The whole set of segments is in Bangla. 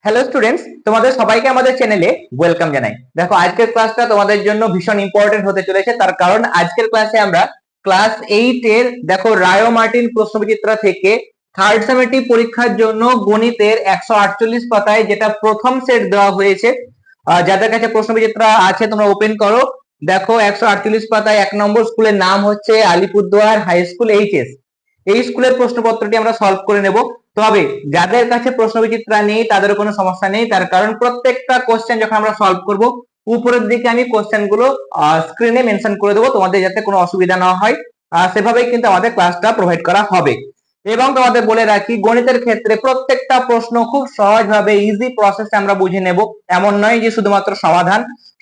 হ্যালো স্টুডেন্টস, তোমাদের সবাইকে আমাদের চ্যানেলে ওয়েলকাম জানাই। দেখো, আজকের ক্লাসটা তোমাদের জন্য ভীষণ ইম্পর্টেন্ট হতে চলেছে। তার কারণ আজকের ক্লাসে আমরা ক্লাস 8 এর দেখো রায়ো মার্টিন প্রশ্নবিচিত্রা থেকে থার্ড সামেটিভ পরীক্ষার জন্য গণিতের 148 পাতায় যেটা প্রথম সেট দেওয়া হয়েছে, যাদের কাছে প্রশ্নবিচিত্রা আছে তোমরা ওপেন করো। দেখো 148 পাতায় 1 নম্বর স্কুলের নাম হচ্ছে আলিপুরদুয়ার হাই স্কুল এইচএস। এই স্কুলের প্রশ্নপত্রটি আমরা সলভ করে নেব। তবে যাদের কাছে প্রশ্নবিচিত্রা নেই তাদের কোনো সমস্যা নেই, তার কারণ প্রত্যেকটা কোশ্চেন যখন আমরা সলভ করব উপরের দিকে আমি কোশ্চেন গুলো স্ক্রিনে মেনশন করে দেবো, তোমাদের যাতে কোনো অসুবিধা না হয়। সেভাবেই কিন্তু আমাদের ক্লাসটা প্রোভাইড করা হবে। এবং তোমাদের বলে রাখি, গণিতের ক্ষেত্রে প্রত্যেকটা প্রশ্ন খুব সহজভাবে ইজি প্রসেসে আমরা বুঝে নেব। এমন নয় যে শুধুমাত্র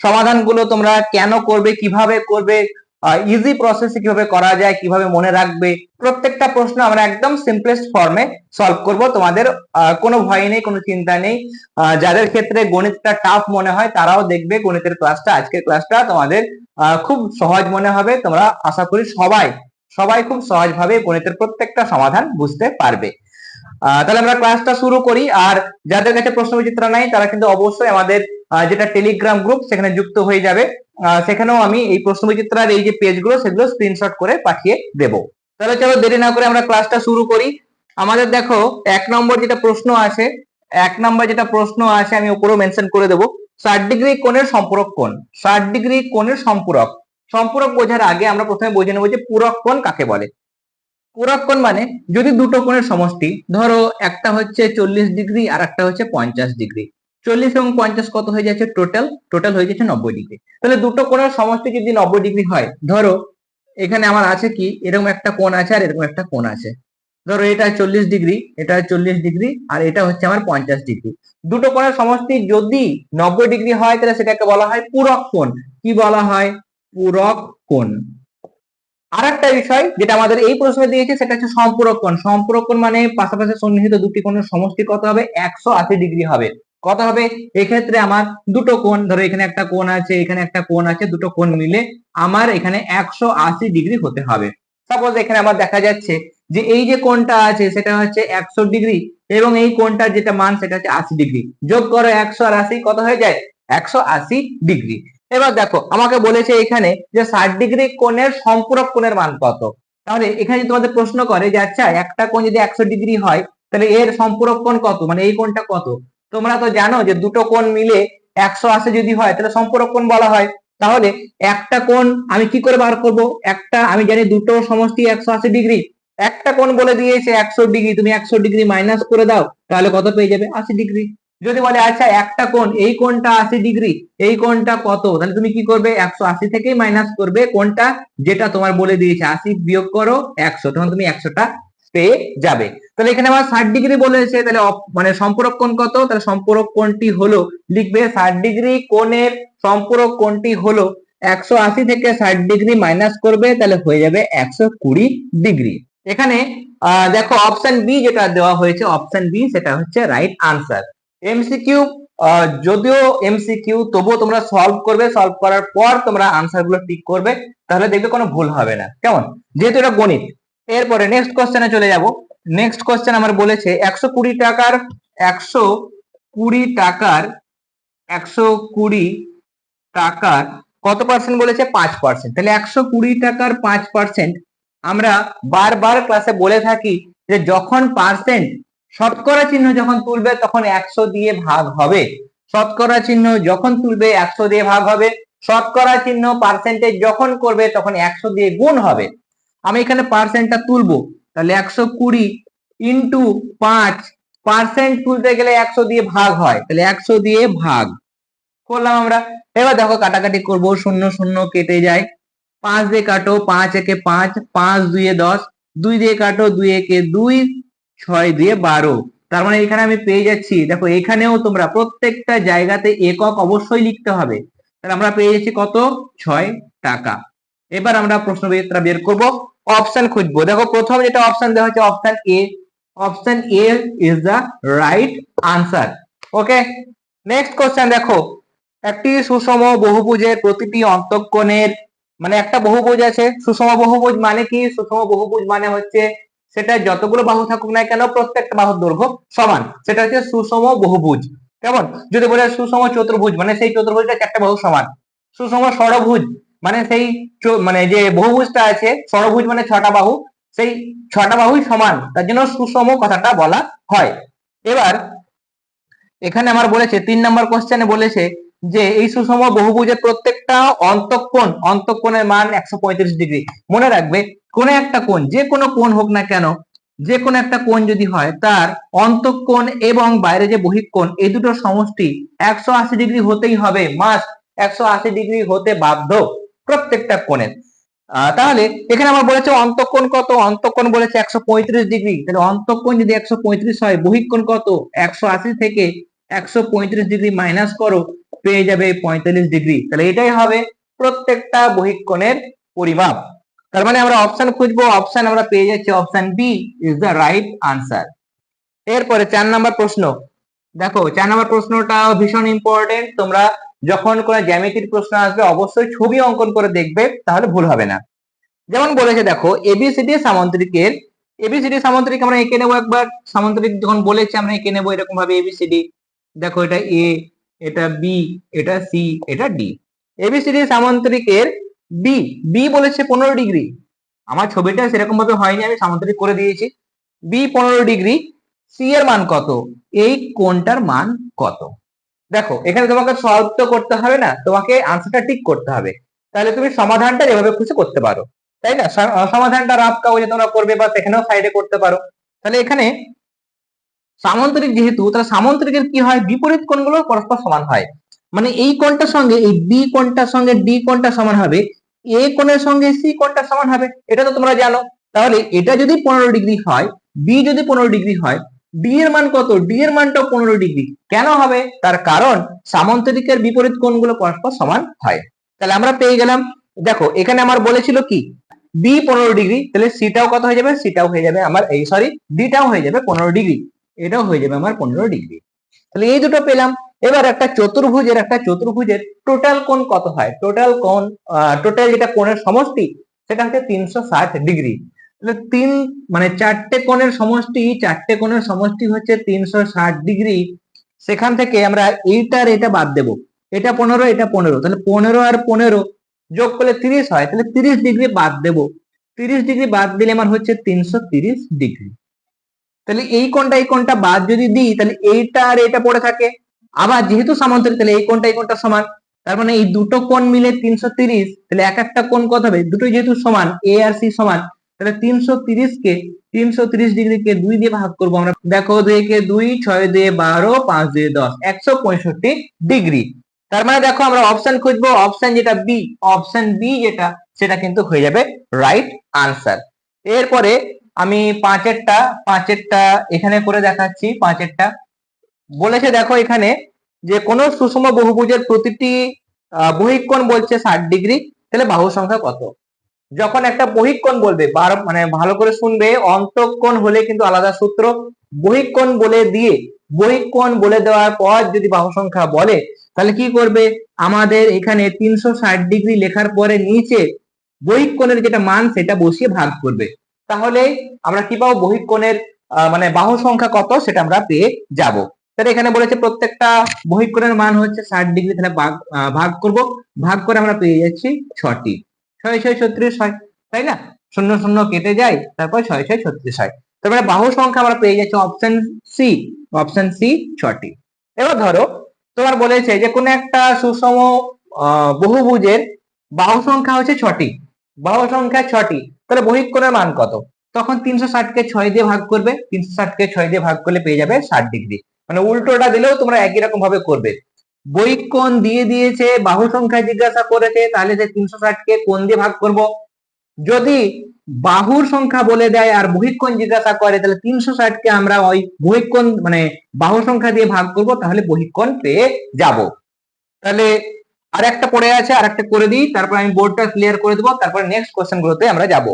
সমাধানগুলো তোমরা কেন করবে, কিভাবে করবে, ইজি প্রসেসে কিভাবে করা যায়, কিভাবে মনে রাখবে, প্রত্যেকটা প্রশ্ন আমরা একদম সিম্পলেস্ট ফর্মে সলভ করব। তোমাদের কোনো ভয় নেই, কোনো চিন্তা নেই। যাদের ক্ষেত্রে গণিতটা টাফ মনে হয় তারাও দেখবে গণিতের ক্লাসটা, আজকের ক্লাসটা তোমাদের খুব সহজ মনে হবে। তোমরা আশা করি সবাই খুব সহজভাবে গণিতের প্রত্যেকটা সমাধান বুঝতে পারবে। তাহলে আমরা ক্লাসটা শুরু করি। আর যাদের কাছে প্রশ্নবিচিত্রা নাই তারা কিন্তু অবশ্যই আমাদের যেটা টেলিগ্রাম গ্রুপ সেখানে যুক্ত হয়ে যাবে। সেখানেও আমি এই প্রশ্নবিচিত্রার এই যে পেজগুলো সেগুলো স্ক্রিনশট করে পাঠিয়ে দেব। তাহলে চলো দেরি না করে আমরা ক্লাসটা শুরু করি। আমাদের দেখো এক নম্বর যেটা প্রশ্ন আছে আমি উপরেও মেনশন করে দেবো। 60 ডিগ্রি কোণের সম্পূরক কোণ। 60 ডিগ্রি কোণের সম্পূরক বোঝার আগে আমরা প্রথমে বুঝে নেবো যে পূরক কোণ কাকে বলে। পূরক কোণ মানে যদি দুটো কোণের সমষ্টি, ধরো একটা হচ্ছে 40 ডিগ্রি আর একটা হচ্ছে 50 ডিগ্রি, 40 এবং 50 কত হয়ে যাচ্ছে, টোটাল হয়ে যাচ্ছে 90 ডিগ্রি। তাহলে দুটো কোণের সমষ্টি যদি 90 ডিগ্রি হয়, ধরো এখানে আমার আছে কি এরকম একটা কোণ আছে আর এরকম একটা কোণ আছে। ধরো এটা 40 ডিগ্রি, এটা 40 ডিগ্রি আর এটা হচ্ছে আমার 50 ডিগ্রি। দুটো কোণের সমষ্টি যদি 90 ডিগ্রি হয় তাহলে সেটাকে বলা হয় পূরক কোণ। কি বলা হয়? পূরক কোণ। আর একটা বিষয় যেটা আমাদের এই প্রশ্নে দিয়েছে সেটা হচ্ছে সম্পূরক কোণ। সম্পূরক কোণ মানে পাশাপাশি সন্নিহিত দুটি কোণের সমষ্টি কত হবে? 180 ডিগ্রি হবে। কত হবে? এক্ষেত্রে আমার দুটো কোণ, ধরো এখানে একটা কোণ আছে, এখানে একটা কোণ আছে, দুটো কোণ মিলে আমার এখানে 180 ডিগ্রি হতে হবে। সাপোজ এখানে আমার দেখা যাচ্ছে যে এই যে কোণটা আছে সেটা হচ্ছে 100 ডিগ্রি এবং এই কোণটার যেটা মান সেটা হচ্ছে 80 ডিগ্রি। যোগ করো 100 আর 80 কত হয়ে যায়? 180 ডিগ্রি। এবার দেখো আমাকে বলেছে এখানে যে 60 ডিগ্রি কোণের সম্পূরক কোণের মান কত। তাহলে এখানে তোমাদের প্রশ্ন করে যে আচ্ছা একটা কোণ যদি 100 ডিগ্রি হয় তাহলে এর সম্পূরক কোণ কত, মানে এই কোণটা কত। তোমরা তো জানো যে দুটো কোণ মিলে 180 যদি হয় তাহলে সম্পূরক কোণ বলা হয়। তাহলে একটা কোণ আমি কি করে বার করব? একটা আমি জানি দুটো সমষ্টি 180 ডিগ্রি, একটা কোণ বলে দিয়েছে 100 ডিগ্রি, তুমি 100 ডিগ্রি মাইনাস করে দাও তাহলে কত পেয়ে যাবে? 80 ডিগ্রি। যদি বলে আচ্ছা একটা কোণ, এই কোণটা 80 ডিগ্রি, এই কোণটা কত, তাহলে তুমি কি করবে? 180 থেকেই মাইনাস করবে কোণটা যেটা তোমার বলে দিয়েছে, 80 বিয়োগ করো 100, তখন তুমি 100টা পেয়ে যাবে। তাহলে এখানে আমার 60 ডিগ্রি বলেছে, তাহলে মানে সম্পূরক কোণ কত? তাহলে সম্পূরক কোণটি হলো, লিখবে 60 ডিগ্রি কোণের সম্পূরক কোণটি হলো 180 থেকে 60 ডিগ্রি মাইনাস করবে তাহলে হয়ে যাবে 120 ডিগ্রি। এখানে দেখো অপশন বি যেটা দেওয়া হয়েছে, অপশন বি সেটা হচ্ছে রাইট আনসার। এমসিকিউ, যদিও এমসিকিউ তবুও তোমরা সলভ করবে, সলভ করার পর তোমরা আনসার গুলো টিক করবে, তাহলে দেখবে কোনো ভুল হবে না, কেমন? যেহেতু এটা গণিত। এরপরে নেক্সট কোশ্চেনে চলে যাব। নেক্সট কোশ্চেন আমার বলেছে 120 টাকার 120 টাকার 120 টাকার কত পার্সেন্ট বলেছে? 5%। তাহলে 120 টাকার 5% আমরা বারবার ক্লাসে বলে থাকি যে যখন পার্সেন্ট শতকরা চিহ্ন যখন তুলবে তখন 100 দিয়ে ভাগ হবে। শতকরা চিহ্ন যখন তুলবে 100 দিয়ে ভাগ হবে, শতকরা চিহ্ন পার্সেন্টেজ যখন করবে তখন 100 দিয়ে গুণ হবে। আমি এখানে পার্সেন্টটা তুলবো, তাহলে 120 ইন্টু 5%, তুলতে গেলে 100 দিয়ে ভাগ হয়, তাহলে 100 দিয়ে ভাগ করলাম আমরা। এবার দেখো কাটাকাটি করব, শূন্য শূন্য কেটে যায়, 5 দিয়ে কাটো, 5 একে 5, 5 দুইয়ে 10, 2 দিয়ে কাটো, 2 একে 2, 6 দিয়ে 12। তার মানে এখানে আমি পেয়ে যাচ্ছি, দেখো এখানেও তোমরা প্রত্যেকটা জায়গাতে একক অবশ্যই লিখতে হবে। তাহলে আমরা পেয়ে যাচ্ছি কত? 6 টাকা। এবার আমরা প্রশ্নবিচিত্রা বের করব, অপশন খুঁজবো। দেখো প্রথম যেটা অপশন দেওয়া হচ্ছে option A, option A is the right answer. Okay, next question দেখো, একটি সুষম বহুভুজের প্রতিটি অন্তঃকোণের, মানে একটা বহুভুজ আছে, সুষম বহুভুজ মানে কি? সুষম বহুভুজ মানে হচ্ছে সেটা যতগুলো বাহু থাকুক না কেন প্রত্যেকটা বাহুর দৈর্ঘ্য সমান, সেটা হচ্ছে সুষম বহুভুজ। কেমন? যদি বলে সুষম চতুর্ভুজ মানে সেই চতুর্ভুজটা চারটে বাহু সমান, সুষম ষড়ভুজ মানে সেই মানে যে বহুভুজটা আছে, ষড়ভুজ মানে ছটা বাহু, সেই ছটা বাহুই সমান, তার জন্য সুষম কথাটা বলা হয়। এবার এখানে আমার বলেছে 3 নম্বর কোশ্চেনে বলেছে যে এই সুষম বহুভুজের প্রত্যেকটা অন্তঃকোণের মান 135 ডিগ্রি। মনে রাখবে কোন একটা কোণ, যে কোনো কোণ হোক না কেন, যে কোনো একটা কোণ যদি হয় তার অন্তঃকোণ এবং বাইরে যে বহিঃকোণ এই দুটোর সমষ্টি 180 ডিগ্রি হতেই হবে, মাস্ট 180 ডিগ্রি হতে বাধ্য প্রত্যেকটা কোণের। তাহলে এখানে আমার বলেছে অন্তঃকোণ কত, অন্তঃকোণ বলেছে 135 ডিগ্রি, তাহলে অন্তঃকোণ যদি 135 হয়, বহিঃকোণ কত 180 থেকে 135 ডিগ্রি মাইনাস করো, পেয়ে যাবে 45 ডিগ্রি। তাহলে এটাই হবে প্রত্যেকটা বহিঃকোণের পরিমাপ। তার মানে আমরা অপশন খুঁজবো, অপশন আমরা পেয়ে যাচ্ছি option B is the right answer. এরপরে 4 নম্বর প্রশ্ন, দেখো 4 নম্বর প্রশ্নটা ভীষণ ইম্পর্টেন্ট। তোমরা যখন কোনো জ্যামিতির প্রশ্ন আসবে অবশ্যই ছবি অঙ্কন করে দেখবে, তাহলে ভুল হবে না। যেমন বলেছে দেখো এবিসিডি সামান্তরিকের, এবিসিডি সামান্তরিক আমরা এঁকে নেবো একবার, সামান্তরিক যখন বলেছে আমরা এঁকে নেবো এরকম ভাবে এবিসিডি। দেখো এটা এ, এটা বি, এটা সি, এটা ডি। এবিসিডি সামান্তরিকের বি, বি বলেছে 15 ডিগ্রি, আমার ছবিটা সেরকম ভাবে হয়নি, আমি সামান্তরিক করে দিয়েছি। বি 15 ডিগ্রি, সি এর মান কত, এই কোণটার মান কত। দেখো এখানে তোমাকে সলভ তো করতে হবে না, তোমাকে আনসারটা ঠিক করতে হবে, তাহলে তুমি সমাধানটা যেভাবে খুশি করতে পারো, তাই না? সমাধানটা রাফ কাগজে তোমরা করবে বা সেখানেও সাইডে করতে পারো। তাহলে এখানে সামান্তরিক যেহেতু, তাহলে সামান্তরিকের কি হয়, বিপরীত কোণগুলো পরস্পর সমান হয়, মানে এই কোণটার সঙ্গে এই বি কোণটার সঙ্গে ডি কোণটা সমান হবে, এ কোণের সঙ্গে সি কোণটা সমান হবে, এটা তো তোমরা জানো। তাহলে এটা যদি 15 ডিগ্রি হয়, বি যদি 15 ডিগ্রি হয়, ডি এর মান কত, ডি এর মানটাও 15 ডিগ্রি। কেন হবে? তার কারণ সামান্তরিকের বিপরীত কোণগুলো পরস্পর সমান হয়। তাহলে আমরা পেয়ে গেলাম, দেখো এখানে আমার বলেছিল কি বি 15 ডিগ্রি, তাহলে সিটাও কত হয়ে যাবে, সিটাও হয়ে যাবে আমার এই সরি ডিটাও হয়ে যাবে 15 ডিগ্রি, এটাও হয়ে যাবে আমার 15 ডিগ্রি। তাহলে এই দুটো পেলাম। এবার একটা চতুর্ভুজের টোটাল কোণ কত হয়, টোটাল কোণ, টোটাল যেটা কোণের সমষ্টি সেটা হচ্ছে 360 ডিগ্রি। তাহলে তিন মানে চারটে কোণের সমষ্টি হচ্ছে 360 ডিগ্রি। সেখান থেকে আমরা এইটার এটা বাদ দেব, এটা 15, এটা 15, তাহলে 15 আর 15 যোগ করলে 30 হয়, তাহলে 30 ডিগ্রি বাদ দেব, 30 ডিগ্রি বাদ দিলে আমার হচ্ছে 330 ডিগ্রি। তাহলে এই কোণটা বাদ যদি দিই, তাহলে এইটা আর এটা পড়ে থাকে। আবার যেহেতু সমান্তরিক, তাহলে এই কোণটা সমান, তার মানে এই দুটো কোণ মিলে 330, তাহলে এক একটা কোণ কত হবে, দুটোই যেহেতু সমান, এ আর সি সমান, তাহলে 330 ডিগ্রিকে 2 দিয়ে ভাগ করবো আমরা। দেখো 2 কে 2, 6 দিয়ে 12, 5 দিয়ে 10, 165 ডিগ্রি। তার মানে দেখো আমরা অপশন খুঁজবো, অপশন যেটা বি, অপশন বি যেটা সেটা কিন্তু হয়ে যাবে রাইট আনসার। এরপরে আমি পাঁচেরটা এখানে করে দেখাচ্ছি। পাঁচেরটা বলেছে দেখো এখানে যে কোন সুষম বহুভুজের প্রতিটি বহিঃকোণ বলছে 60 ডিগ্রি, তাহলে বাহু সংখ্যা কত। যখন একটা বহিঃকোণ বলবে, মানে ভালো করে শুনবে, অন্তঃকোণ হলে কিন্তু আলাদা সূত্র, বহিঃকোণ বলে দেওয়ার পর যদি বাহু সংখ্যা বলে, তাহলে কি করবে, আমাদের এখানে 360 ডিগ্রি লেখার পরে নিচে বহিঃকোণের যেটা মান সেটা বসিয়ে ভাগ করবে, তাহলে আমরা কি পাবো, বহিঃকোণের মানে বাহু সংখ্যা কত সেটা আমরা পেয়ে যাব। তাহলে এখানে বলেছে প্রত্যেকটা বহিঃকোণের মান হচ্ছে 60 ডিগ্রি, তাহলে ভাগ করব, ভাগ করে আমরা পেয়ে যাচ্ছি 6টি, 6 6 36 হয়, তাই না? শূন্য শূন্য কেটে যায়, তারপর 6 6 36 হয়। তারপরে বাহু সংখ্যা আমরা পেয়ে যাচ্ছি অপশন সি 6টি। এবার ধরো তোমার বলেছে যে কোন একটা সুষম বহুভুজের বাহু সংখ্যা হচ্ছে 6টি, বাহু সংখ্যা 6টি, তাহলে বহিঃকোণের মান কত। তখন 360 কে 6 দিয়ে ভাগ করবে, 360 কে 6 দিয়ে ভাগ করলে পেয়ে যাবে 60 ডিগ্রি। মানে উল্টোটা দিলেও তোমরা একই রকম ভাবে করবে, বহিঃকোণ দিয়ে দিয়েছে, বাহু সংখ্যা জিজ্ঞাসা করেছে, তাহলে যে 360 কে কোণ দিয়ে ভাগ করব। যদি বাহুর সংখ্যা বলে দেয় আর বহিঃকোণ জিজ্ঞাসা করে, তাহলে 360 কে আমরা ওই বহিঃকোণ মানে বাহু সংখ্যা দিয়ে ভাগ করব, তাহলে বহিঃকোণ পেয়ে যাব। তাহলে আর একটা পড়ে আছে, আর একটা করে দিই, তারপর আমি বোর্ডটা ক্লিয়ার করে দেবো, তারপর নেক্সট কোশ্চেন গুলোতে আমরা যাব।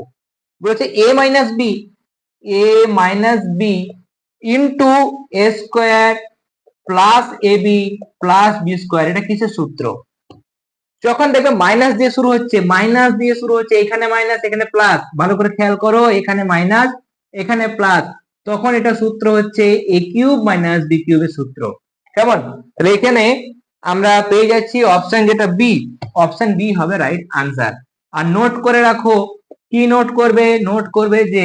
বলেছে এ minus B into A square plus A B plus B square, এটা কিসের সূত্র। যখন দেখবে মাইনাস দিয়ে শুরু হচ্ছে, এখানে মাইনাস এখানে প্লাস, ভালো করে খেয়াল করো, এখানে মাইনাস এখানে প্লাস, তখন এটা সূত্র হচ্ছে এ কিউব মাইনাস বি কিউবের সূত্র। কেমন? তাহলে এখানে আমরা পেয়ে যাচ্ছি অপশন যেটা বি, অপশন বি হবে রাইট আনসার। আর নোট করে রাখো, কি নোট করবে? নোট করবে যে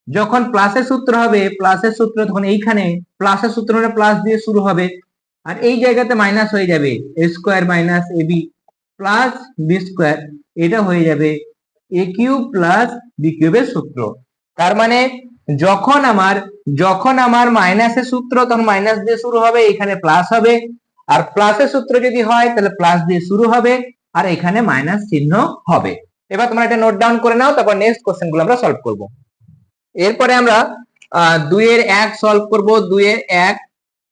যখন প্লাসের সূত্র হবে, প্লাসের সূত্র তখন এইখানে প্লাসের সূত্র হলে প্লাস দিয়ে শুরু হবে, আর এই জায়গাতে মাইনাস হয়ে যাবে, এ square minus A B plus B square, এটা হয়ে যাবে এ কিউব প্লাস বি কিউবের সূত্র। তার মানে যখন আমার মাইনাসের সূত্র তখন মাইনাস দিয়ে শুরু হবে, এখানে প্লাস হবে, আর প্লাসের সূত্র যদি হয় তাহলে প্লাস দিয়ে শুরু হবে আর এখানে মাইনাস চিহ্ন হবে। এবার তোমরা এটা নোট ডাউন করে নাও, তারপর নেক্সট কোশ্চেন গুলো আমরা সলভ করব। এরপরে আমরা 2 এর 1 সলভ করব। 2 এর 1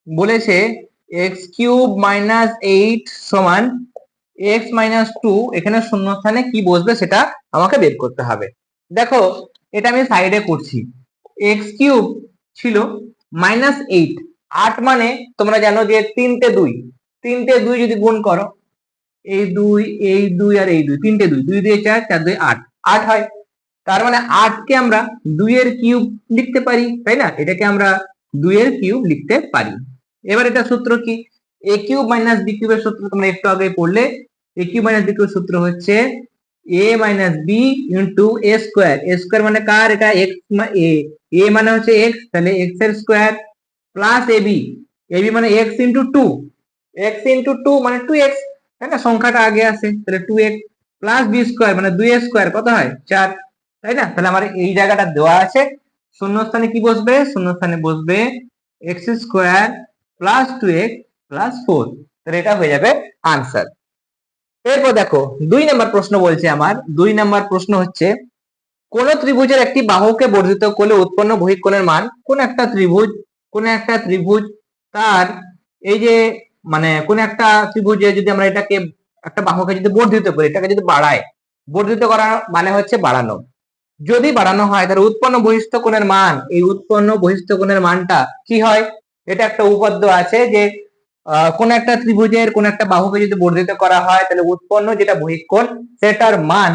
বলেছে x কিউব মাইনাস 8 সমান x মাইনাস 2, এখানে শূন্যস্থানে কি বসবে সেটা আমাকে বের করতে হবে। দেখো এটা আমি সাইডে করছি, x কিউব ছিল মাইনাস 8, 8 মানে তোমরা জানো যে 3টে 2, 3টে 2 যদি গুণ করো, এই 2 এই 2 আর এই 2, 3টে 2, 2 দিয়ে 4, 4 দিয়ে 8, 8 হয়। তার মানে 8 কে আমরা 2 এর কিউব লিখতে পারি, তাই না? এটাকে আমরা 2 এর কিউব লিখতে পারি। এবার এটা সূত্র কি? a কিউব মাইনাস b কিউবের সূত্র তোমরা একটু আগে পড়লে, a কিউব মাইনাস b কিউবের সূত্র হচ্ছে a minus b into a square. a square মানে কার? এটা x, a মানে হচ্ছে x, তাহলে x এর স্কয়ার প্লাস ab, ab মানে x ইনটু 2, x ইনটু 2 মানে 2x, তাই না? সংখ্যাটা আগে আসে, তাহলে 2x প্লাস b স্কয়ার মানে 2a স্কয়ার কত হয়? 4, তাই না? তাহলে আমার এই জায়গাটা দেওয়া আছে, শূন্যস্থানে কি বসবে? শূন্যস্থানে বসবে x square plus 2x plus 4, তাহলে এটা হয়ে যাবে আনসার। এরপর দেখো 2 নাম্বার প্রশ্ন বলছে আমার, 2 নাম্বার প্রশ্ন হচ্ছে কোন ত্রিভুজের একটি বাহুকে বর্ধিত করলে উৎপন্ন বহিঃকোণের মান, কোন একটা ত্রিভুজ তার এই যে মানে কোন একটা ত্রিভুজে যদি আমরা এটাকে একটা বাহুকে যদি বর্ধিত করি, এটাকে যদি বাড়ায়, বর্ধিত করা মানে হচ্ছে বাড়ানো, যদি বাড়ানো হয় তাহলে উৎপন্ন বহিস্থ কোণের মান, এই উৎপন্ন বহিস্থ কোণের মানটা কি হয়? এটা একটা উপপাদ্য আছে যে কোন একটা ত্রিভুজের কোন একটা বাহুকে যদি বর্ধিত করা হয় তাহলে উৎপন্ন যেটা বহিঃকোণ সেটার মান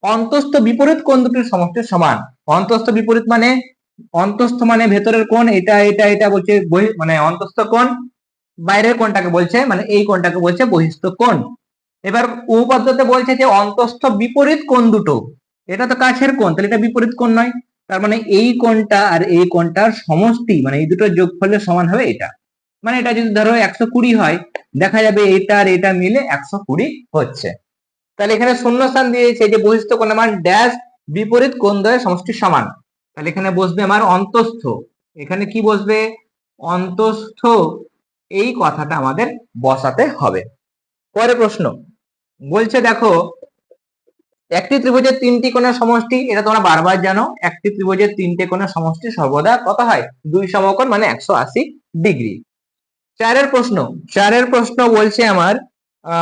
অন্তস্থ বিপরীত কোণ দুটির সমষ্টির সমান। অন্তস্থ বিপরীত মানে, অন্তস্থ মানে ভেতরের কোণ, এটা এটা এটা বলছে মানে অন্তস্থ কোণ, বাইরের কোণটাকে বলছে মানে এই কোণটাকে বলছে বহিস্থ কোণ। এবার উপপাদ্যতে বলছে যে অন্তস্থ বিপরীত কোণ দুটো, এটা তো কাছের কোণ, তাহলে এটা বিপরীত কোণ নয়, তার মানে এই কোণটা আর এই কোণটার সমষ্টি মানে এই দুটোর যোগফলের সমান হবে এটা। মানে এটা যদি ধরো 120 হয়, দেখা যাবে এটা আর এটা মিলে 120 হচ্ছে। তাহলে এখানে শূন্যস্থান দিয়েছে যে বহিস্থ কোণের মান ড্যাশ বিপরীত কোণ দ্বয়ের সমষ্টির সমান, তাহলে এখানে বসবে আমার অন্তস্থ, এখানে কি বসবে? অন্তস্থ, এই কথাটা আমাদের বসাতে হবে। পরের প্রশ্ন বলছে দেখো একটি ত্রিভুজের 3টি কোণের সমষ্টি, এটা তোমরা বারবার জানো, একটি ত্রিভুজের 3টে কোণের সমষ্টি সর্বদা কত হয়? 2 সমকোণ মানে 180 ডিগ্রি। চারের প্রশ্ন বলছে আমার,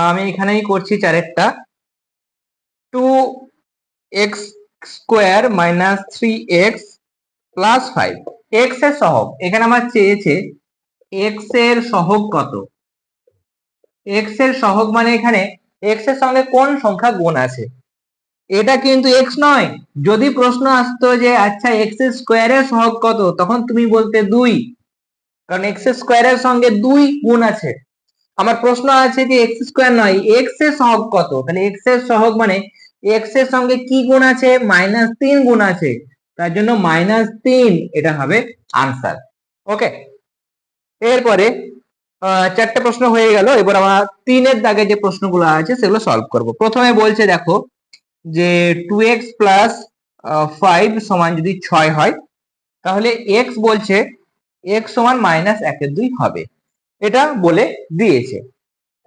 আমি এখানেই করছি চারেরটা, 2x square minus 3x plus 5, x এর সহগ, এখানে আমার চেয়েছে x এর সহগ কত? x এর সহগ মানে এখানে x এর সঙ্গে কোন সংখ্যা গুণ আছে, এটা কিন্তু x নয়। যদি প্রশ্ন আসতো যে আচ্ছা x এর স্কোয়ারের সহগ কত, তখন তুমি বলতে 2, কারণ x এর স্কোয়ারের সঙ্গে 2 গুণ আছে। আমার প্রশ্ন আছে যে x স্কোয়ার নয়, x এর সহগ কত, তাহলে x এর সহগ মানে x এর সঙ্গে কি গুণ আছে? -3 গুণ আছে, তার জন্য -3, এটা হবে আনসার। ওকে, এরপরে 4টে প্রশ্ন হয়ে গেল, এবার আমরা 3-এর দাগে যে প্রশ্নগুলো আছে সেগুলো সলভ করব। প্রথমে বলছে দেখো যে 2x প্লাস 5 সমান যদি 6 হয়, তাহলে x বলছে x সমান -1/2 হবে, এটা বলে দিয়েছে।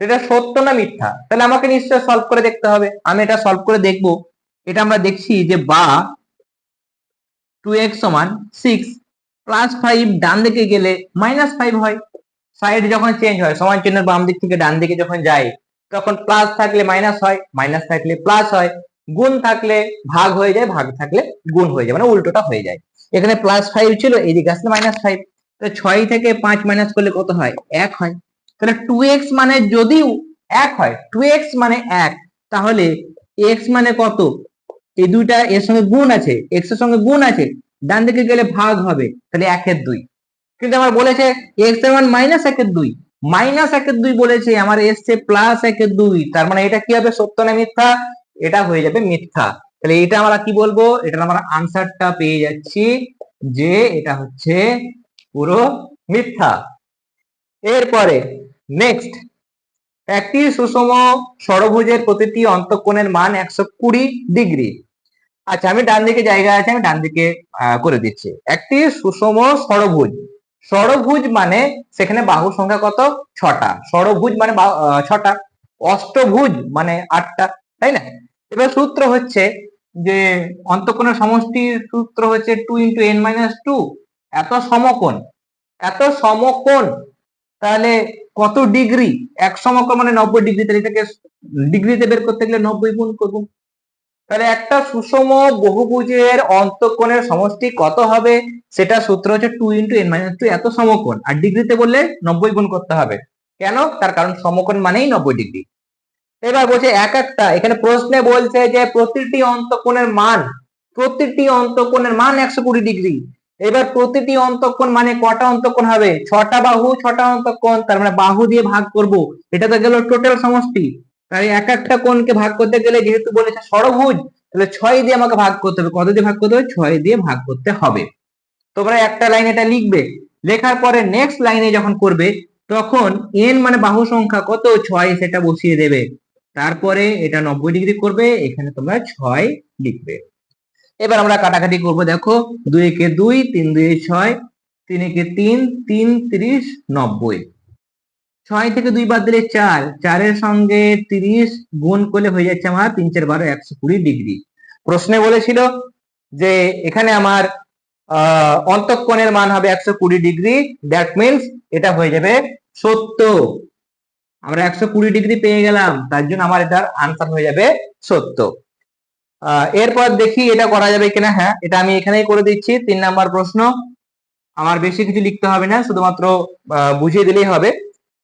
এটা সত্য না মিথ্যা? তাহলে আমাকে নিশ্চয় সলভ করে দেখতে হবে। আমি এটা সলভ করে দেখব। এটা আমরা দেখছি যে বা 2x সমান 6 প্লাস 5 ডান দিকে গেলে -5 হয়, সাইড যখন চেঞ্জ হয়, সমান চিহ্নের বাম দিক থেকে ডান দিকে যখন যায় তখন প্লাস থাকলে মাইনাস হয়, মাইনাস থাকলে প্লাস হয়, গুণ থাকলে ভাগ হয়ে যায়, ভাগ থাকলে গুণ হয়ে যায়, মানে উল্টোটা হয়ে যায়। এখানে +5 ছিল, এদিকে আসলে -5, তাহলে 6 থেকে 5 মাইনাস করলে কত হয়? 1 হয়। তাহলে 2x মানে যদি 1 হয়, 2x মানে 1, তাহলে x মানে কত? এই দুইটা এর সঙ্গে গুণ আছে, x এর সঙ্গে গুণ আছে, ডান দিকে গেলে ভাগ হবে, তাহলে 1/2। কিন্তু আমার বলেছে x এর মান -1/2, -1/2 বলেছে, আমার এসছে +1/2, তার মানে এটা কি হবে, সত্য না মিথ্যা? এটা হয়ে যাবে মিথ্যা। তাহলে এটা আমরা কি বলবো, এটা আমরা আনসারটা পেয়ে যাচ্ছি যে এটা হচ্ছে পুরো মিথ্যা। এরপরে নেক্সট, একটি সুষম ষড়ভুজের প্রতিটি অন্তঃকোণের মান 120 ডিগ্রি। আচ্ছা, আমি ডান দিকে জায়গা আছে, আমি ডান দিকে করে দিচ্ছি। একটি সুষম ষড়ভুজ, ষড়ভুজ মানে সেখানে বাহু সংখ্যা কত, 6টা। ষড়ভুজ মানে 6টা, অষ্টভুজ মানে 8টা, তাই না? এবার সূত্র হচ্ছে যে অন্তঃকোণের সমষ্টির সূত্র হচ্ছে 2 × n-2। এত সমকোণ, এত সমকোণ, তাহলে কত ডিগ্রি, এক সমকোণ মানে 90 ডিগ্রি, তাহলে এটাকে ডিগ্রিতে বের করতে গেলে 90 গুণ করব। তাহলে একটা সুষম বহুভুজের অন্তঃকোণের সমষ্টি কত হবে, সেটা সূত্র হচ্ছে 2 × n-2, এত সমকোণ, আর ডিগ্রিতে বললে 90 গুণ করতে হবে। কেন? তার কারণ সমকোণ মানেই 90 ডিগ্রি। এবার বলছে এক একটা, এখানে প্রশ্নে বলছে যে প্রতিটি অন্তঃকোণের মান, প্রতিটি অন্তঃকোণের মান 120 ডিগ্রি। এবার প্রতিটি অন্তঃকোণ মানে কটা অন্তঃকোণ হবে, 6টা বাহু 6টা অন্তঃকোণ, তার মানে বাহু দিয়ে ভাগ করব, এটা তো গেল টোটাল সমষ্টি। তাই এক একটা কোণকে ভাগ করতে গেলে যেহেতু বলেছে ষড়ভুজ, তাহলে 6 দিয়ে আমাকে ভাগ করতে হবে। কত দিয়ে ভাগ করতে হবে, 6 দিয়ে ভাগ করতে হবে। তোমরা একটা লাইন এটা লিখবে, লেখার পরে নেক্সট লাইনে যখন করবে তখন n মানে বাহু সংখ্যা কত, 6, সেটা বসিয়ে দেবে। তারপরে এটা 90 ডিগ্রি করবে, এখানে তোমরা 6 লিখবে। এবার আমরা কাটাকাটি করব, দেখো 2 একে 2, 3 2 6, 3 একে 3, 3 30 90। 6 থেকে 2 বাদ দিলে 4, 4 এর সঙ্গে 30 গুণ করলে হয়ে যাচ্ছে আমার 3 4 12 120 ডিগ্রি। প্রশ্নে বলেছিল যে এখানে আমার অন্তঃকোণের মান হবে 120 ডিগ্রি, দ্যাট মিন্স এটা হয়ে যাবে সত্য। আমরা 120 ডিগ্রি পেয়ে গেলাম, তার জন্য আমার এটার আনসার হয়ে যাবে সত্য। এরপর দেখি এটা করা যাবে কিনা। হ্যাঁ, এটা আমি এখানেই করে দিচ্ছি। 3 নাম্বার প্রশ্ন, আমার বেশি কিছু লিখতে হবে না, শুধুমাত্র বুঝিয়ে দিলেই হবে।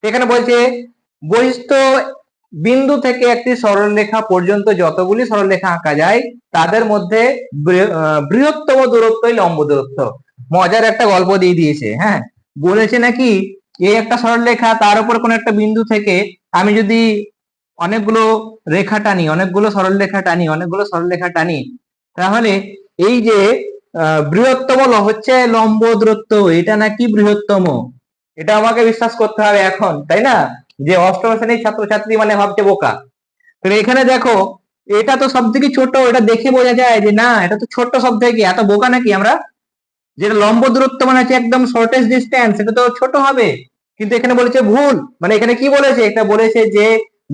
এখানে বলছে বহিস্থ বিন্দু থেকে একটি সরলরেখা পর্যন্ত যতগুলি সরলরেখা আঁকা যায় তাদের মধ্যে বৃহত্তম দূরত্বই লম্ব দূরত্ব। মজার একটা গল্প দিয়ে দিয়েছে। হ্যাঁ, বলেছে নাকি এই একটা সরলরেখা, তার উপর কোন একটা বিন্দু থেকে আমি যদি অনেকগুলো রেখা টানি, অনেকগুলো সরলরেখা টানি, অনেকগুলো সরলরেখা টানি, তাহলে এই যে বৃহত্তম হচ্ছে লম্ব দূরত্ব, এটা নাকি বৃহত্তম। এটা আমাকে বিশ্বাস করতে হবে এখন, তাই না? যে অষ্টম শ্রেণীর ছাত্রছাত্রী মানে ভাবছে বোকা। তো এখানে দেখো এটা তো সব থেকে ছোট, এটা দেখে বোঝা যায় যে না এটা তো ছোট সব থেকে, এত বোকা নাকি আমরা? যেটা লম্ব দূরত্ব মানে হচ্ছে একদম শর্টেস্ট ডিস্টেন্স, এটা তো ছোট হবে। কিন্তু এখানে বলেছে ভুল, মানে এখানে কি বলেছে, এটা বলেছে যে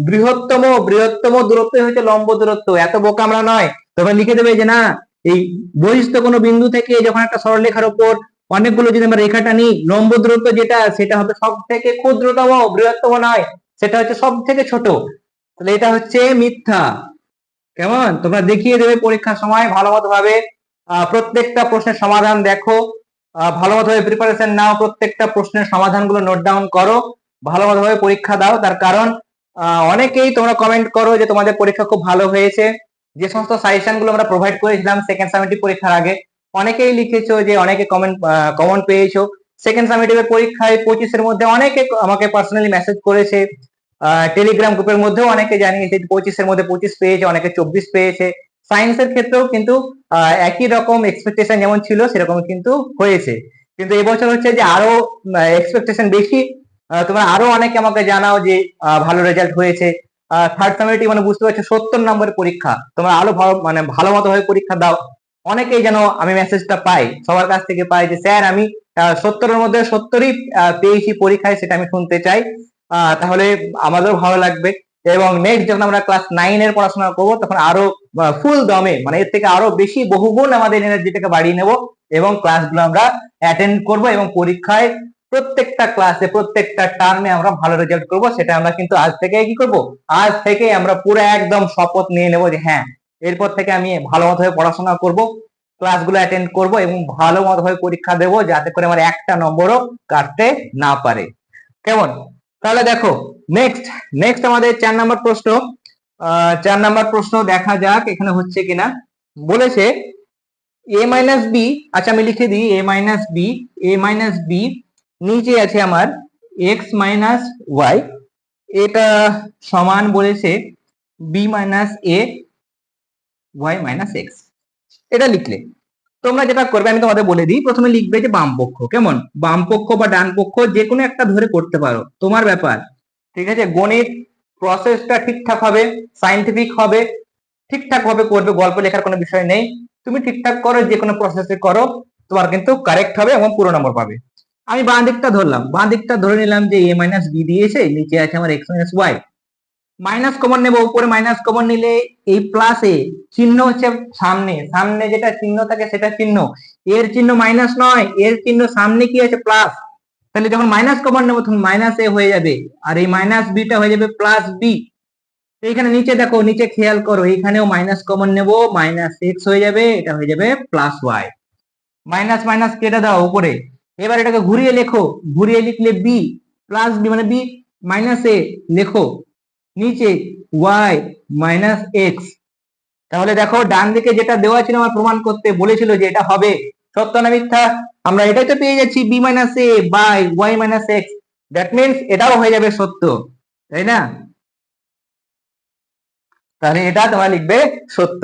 বৃহত্তম, বৃহত্তম দূরত্ব হচ্ছে লম্ব দূরত্ব। এত বোকা আমরা নয়। তবে লিখে দেবে যে না, এই বহিস্থ কোনো বিন্দু থেকে যখন একটা সরলরেখার উপর অনেকগুলো যদি আমরা রেখা টানি, লম্ব দূরত্ব যেটা সেটা হবে সব থেকে ক্ষুদ্রতম, বৃহত্তম নয়, সেটা হচ্ছে সব থেকে ছোট। তাহলে এটা হচ্ছে মিথ্যা। কেমন? তোমরা দেখিয়ে দেবে পরীক্ষার সময় ভালো মতো ভাবে, প্রত্যেকটা প্রশ্নের সমাধান দেখো, ভালো মতো ভাবে প্রিপারেশন নাও, প্রত্যেকটা প্রশ্নের সমাধানগুলো নোট ডাউন করো, ভালো মতো ভাবে পরীক্ষা দাও। তার কারণ অনেকেই তোমরা কমেন্ট করো যে তোমাদের পরীক্ষা খুব ভালো হয়েছে। যে সমস্ত সাজেশন গুলো আমরা প্রোভাইড করেছিলাম সেকেন্ড সামেটিভ পরীক্ষার আগে, অনেকেই লিখেছো যে অনেকে কমন পেয়েছো। সেকেন্ড সামেটিভের পরীক্ষায় 25-এর মধ্যে অনেকে আমাকে পার্সোনালি মেসেজ করেছে, টেলিগ্রাম গ্রুপের মধ্যেও অনেকে জানিয়েছে 25-এর মধ্যে 25 পেয়েছে, অনেকে 24 পেয়েছে। সায়েন্সের ক্ষেত্রেও কিন্তু একই রকম এক্সপেকটেশন যেমন ছিল সেরকম কিন্তু হয়েছে। কিন্তু এবছর হচ্ছে যে আরো এক্সপেকটেশন বেশি। তোমরা আরো অনেকে আমাকে জানাও যে ভালো রেজাল্ট হয়েছে। থার্ড সামেটিভ মানে বুঝতে পারছো 70 নম্বরের পরীক্ষা, তোমরা আরো মানে ভালো মতো ভাবে পরীক্ষা দাও। অনেকেই যেন আমি মেসেজটা পাই, সবার কাছ থেকে পাই যে স্যার আমি 70-এর মধ্যে 70ই পেয়েছি পরীক্ষায়, সেটা আমি শুনতে চাই। তাহলে আমাদেরও ভালো লাগবে। এবং নেক্সট যখন আমরা ক্লাস 9-এর পড়াশোনা করবো তখন আরো ফুল দমে, মানে এর থেকে আরো বেশি বহুগুণ আমাদের এনার্জিটাকে বাড়িয়ে নেব এবং ক্লাসগুলো আমরা অ্যাটেন্ড করব এবং পরীক্ষায় প্রত্যেকটা ক্লাসে প্রত্যেকটা টার্মে আমরা ভালো রেজাল্ট করব। সেটা আমরা কিন্তু আজ থেকে কি করব, আজ থেকে আমরা পুরো একদম শপথ নিয়ে নেব যে হ্যাঁ এরপর থেকে আমি ভালো মতো পড়াশোনা করব, ক্লাসগুলো অ্যাটেন্ড করব এবং ভালো মতো পরীক্ষা দেব, যাতে করে আমার একটা নম্বরও কাটতে না পারে। কেমন? তাহলে দেখো নেক্সট নেক্সট আমাদের 4 নাম্বার প্রশ্ন। 4 নাম্বার প্রশ্ন দেখা যাক এখানে হচ্ছে কিনা। বলেছে a মাইনাস বি, আচ্ছা আমি লিখে দিই a minus b, a minus b, নিচে আছে আমার এক্স মাইনাস ওয়াই, এটা সমান বলেছে b minus a y minus x. এটা লিখলে তোমরা যেটা করবে আমি তোমাদের বলে দিই, প্রথমে লিখবে যে বাম পক্ষ, কেমন, বাম পক্ষ বা ডান পক্ষ যে কোনো একটা ধরে করতে পারো, তোমার ব্যাপার, ঠিক আছে। গণিত প্রসেসটা ঠিকঠাক হবে, সাইন্টিফিক হবে, ঠিকঠাক ভাবে করবে, গল্প লেখার কোনো বিষয় নেই। তুমি ঠিকঠাক করো, যে কোনো প্রসেসে করো, তোমার কিন্তু কারেক্ট হবে এবং পুরো নম্বর পাবে। আমি বাঁ দিকটা ধরলাম, বাঁ দিকটা ধরে নিলাম যে এ মাইনাস বি দিয়েছে, নিচে আছে আমার x minus y. Minus common নেব, উপরে মাইনাস কমন নিলে এই প্লাস এ চিহ্ন হচ্ছে সামনে, সামনে যেটা চিহ্ন থাকে সেটা চিহ্ন, এর চিহ্ন মাইনাস নয়, এর চিহ্ন সামনে কি আছে প্লাস, তাহলে যখন মাইনাস কমন নেব তখন মাইনাস এ হয়ে যাবে, আর এই মাইনাস বিটা হয়ে যাবে প্লাস বি। এইখানে নিচে দেখো, নিচে খেয়াল করো, এখানেও মাইনাস কমন নেব, মাইনাস এক্স হয়ে যাবে, এটা হয়ে যাবে প্লাস ওয়াই। মাইনাস মাইনাস কেটে দাও উপরে, এবার এটাকে ঘুরিয়ে লেখো, ঘুরিয়ে লিখলে বি প্লাস বি মানে বি মাইনাস এ লেখো, নিচে ওয়াই মাইনাস এক্স। তাহলে দেখো ডান দিকে যেটা দেওয়া ছিল আমার প্রমাণ করতে বলেছিল যে এটা হবে, সত্য না মিথ্যা, আমরা এটাই তো পেয়ে যাচ্ছি b minus a by y minus x, that means এটাও হয়ে যাবে সত্য, তাই না? তাহলে এটা তোমরা লিখবে সত্য।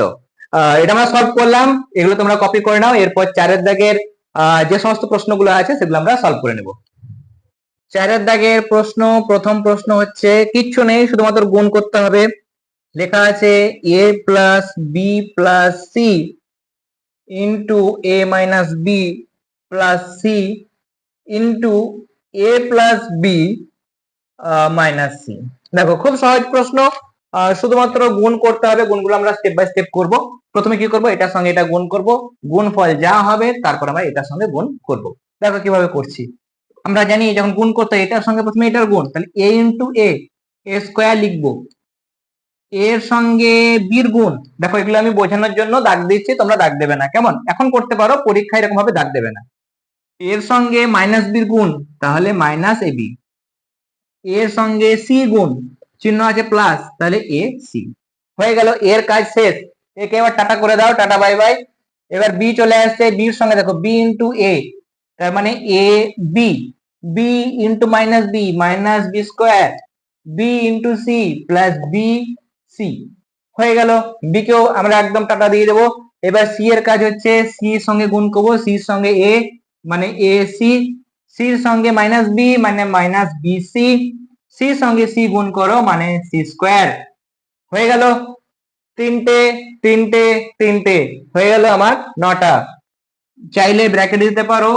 এটা আমরা সলভ করলাম, এগুলো তোমরা কপি করে নাও, এরপর 4 দাগের যে সমস্ত প্রশ্নগুলো আছে সেগুলো আমরা সলভ করে নেব। 4 দাগের প্রশ্ন, প্রথম প্রশ্ন হচ্ছে, কিচ্ছু নেই, শুধুমাত্র গুণ করতে হবে। লেখা আছে A plus B plus C into A minus B plus C into A plus B minus C. দেখো খুব সহজ প্রশ্ন, শুধুমাত্র গুণ করতে হবে, গুণগুলো আমরা স্টেপ বাই স্টেপ করব। প্রথমে কি করব, এটার সঙ্গে এটা গুণ করব, গুণফল যা হবে তারপর আমরা এটার সঙ্গে গুণ করব। দেখো কিভাবে করছি, আমরা জানি যখন গুণ করতে হয় এটার সঙ্গে প্রথমে এটার গুণ, তাহলে এ ইন্টু এ স্কোয়ার লিখবো, এর সঙ্গে বির গুণ। দেখো এগুলো আমি বোঝানোর জন্য দাগ দিচ্ছি, তোমরা দাগ দেবে না, কেমন, এখন করতে পারো, পরীক্ষায় এরকম ভাবে দাগ দেবে না। এর সঙ্গে মাইনাস বির গুণ, তাহলে মাইনাস এ বি, এর সঙ্গে সি গুণ, চিহ্ন আছে প্লাস, তাহলে এ সি। হয়ে গেল, এর কাজ শেষ, একে এবার টাটা করে দাও, টাটা বাই বাই। এবার বি চলে আসছে, বির সঙ্গে দেখো বি ইন্টু এ, তার মানে A B, B into minus B square, B into C plus B C. হয়ে গেল, বি কেও আমরা একদম টাটা দিয়ে দেবো। এবার সি এর কাজ হচ্ছে, সি এর সঙ্গে গুণ করবো, সি এর সঙ্গে এ মানে এ সি, সির সঙ্গে মাইনাস বি মানে মাইনাস বি সি, সির সঙ্গে সি গুণ করো মানে সি স্কোয়ার। হয়ে গেল, তিনটে তিনটে তিনটে, হয়ে গেল আমার 9টা। চাইলে ব্র্যাকেট দিতে পারো,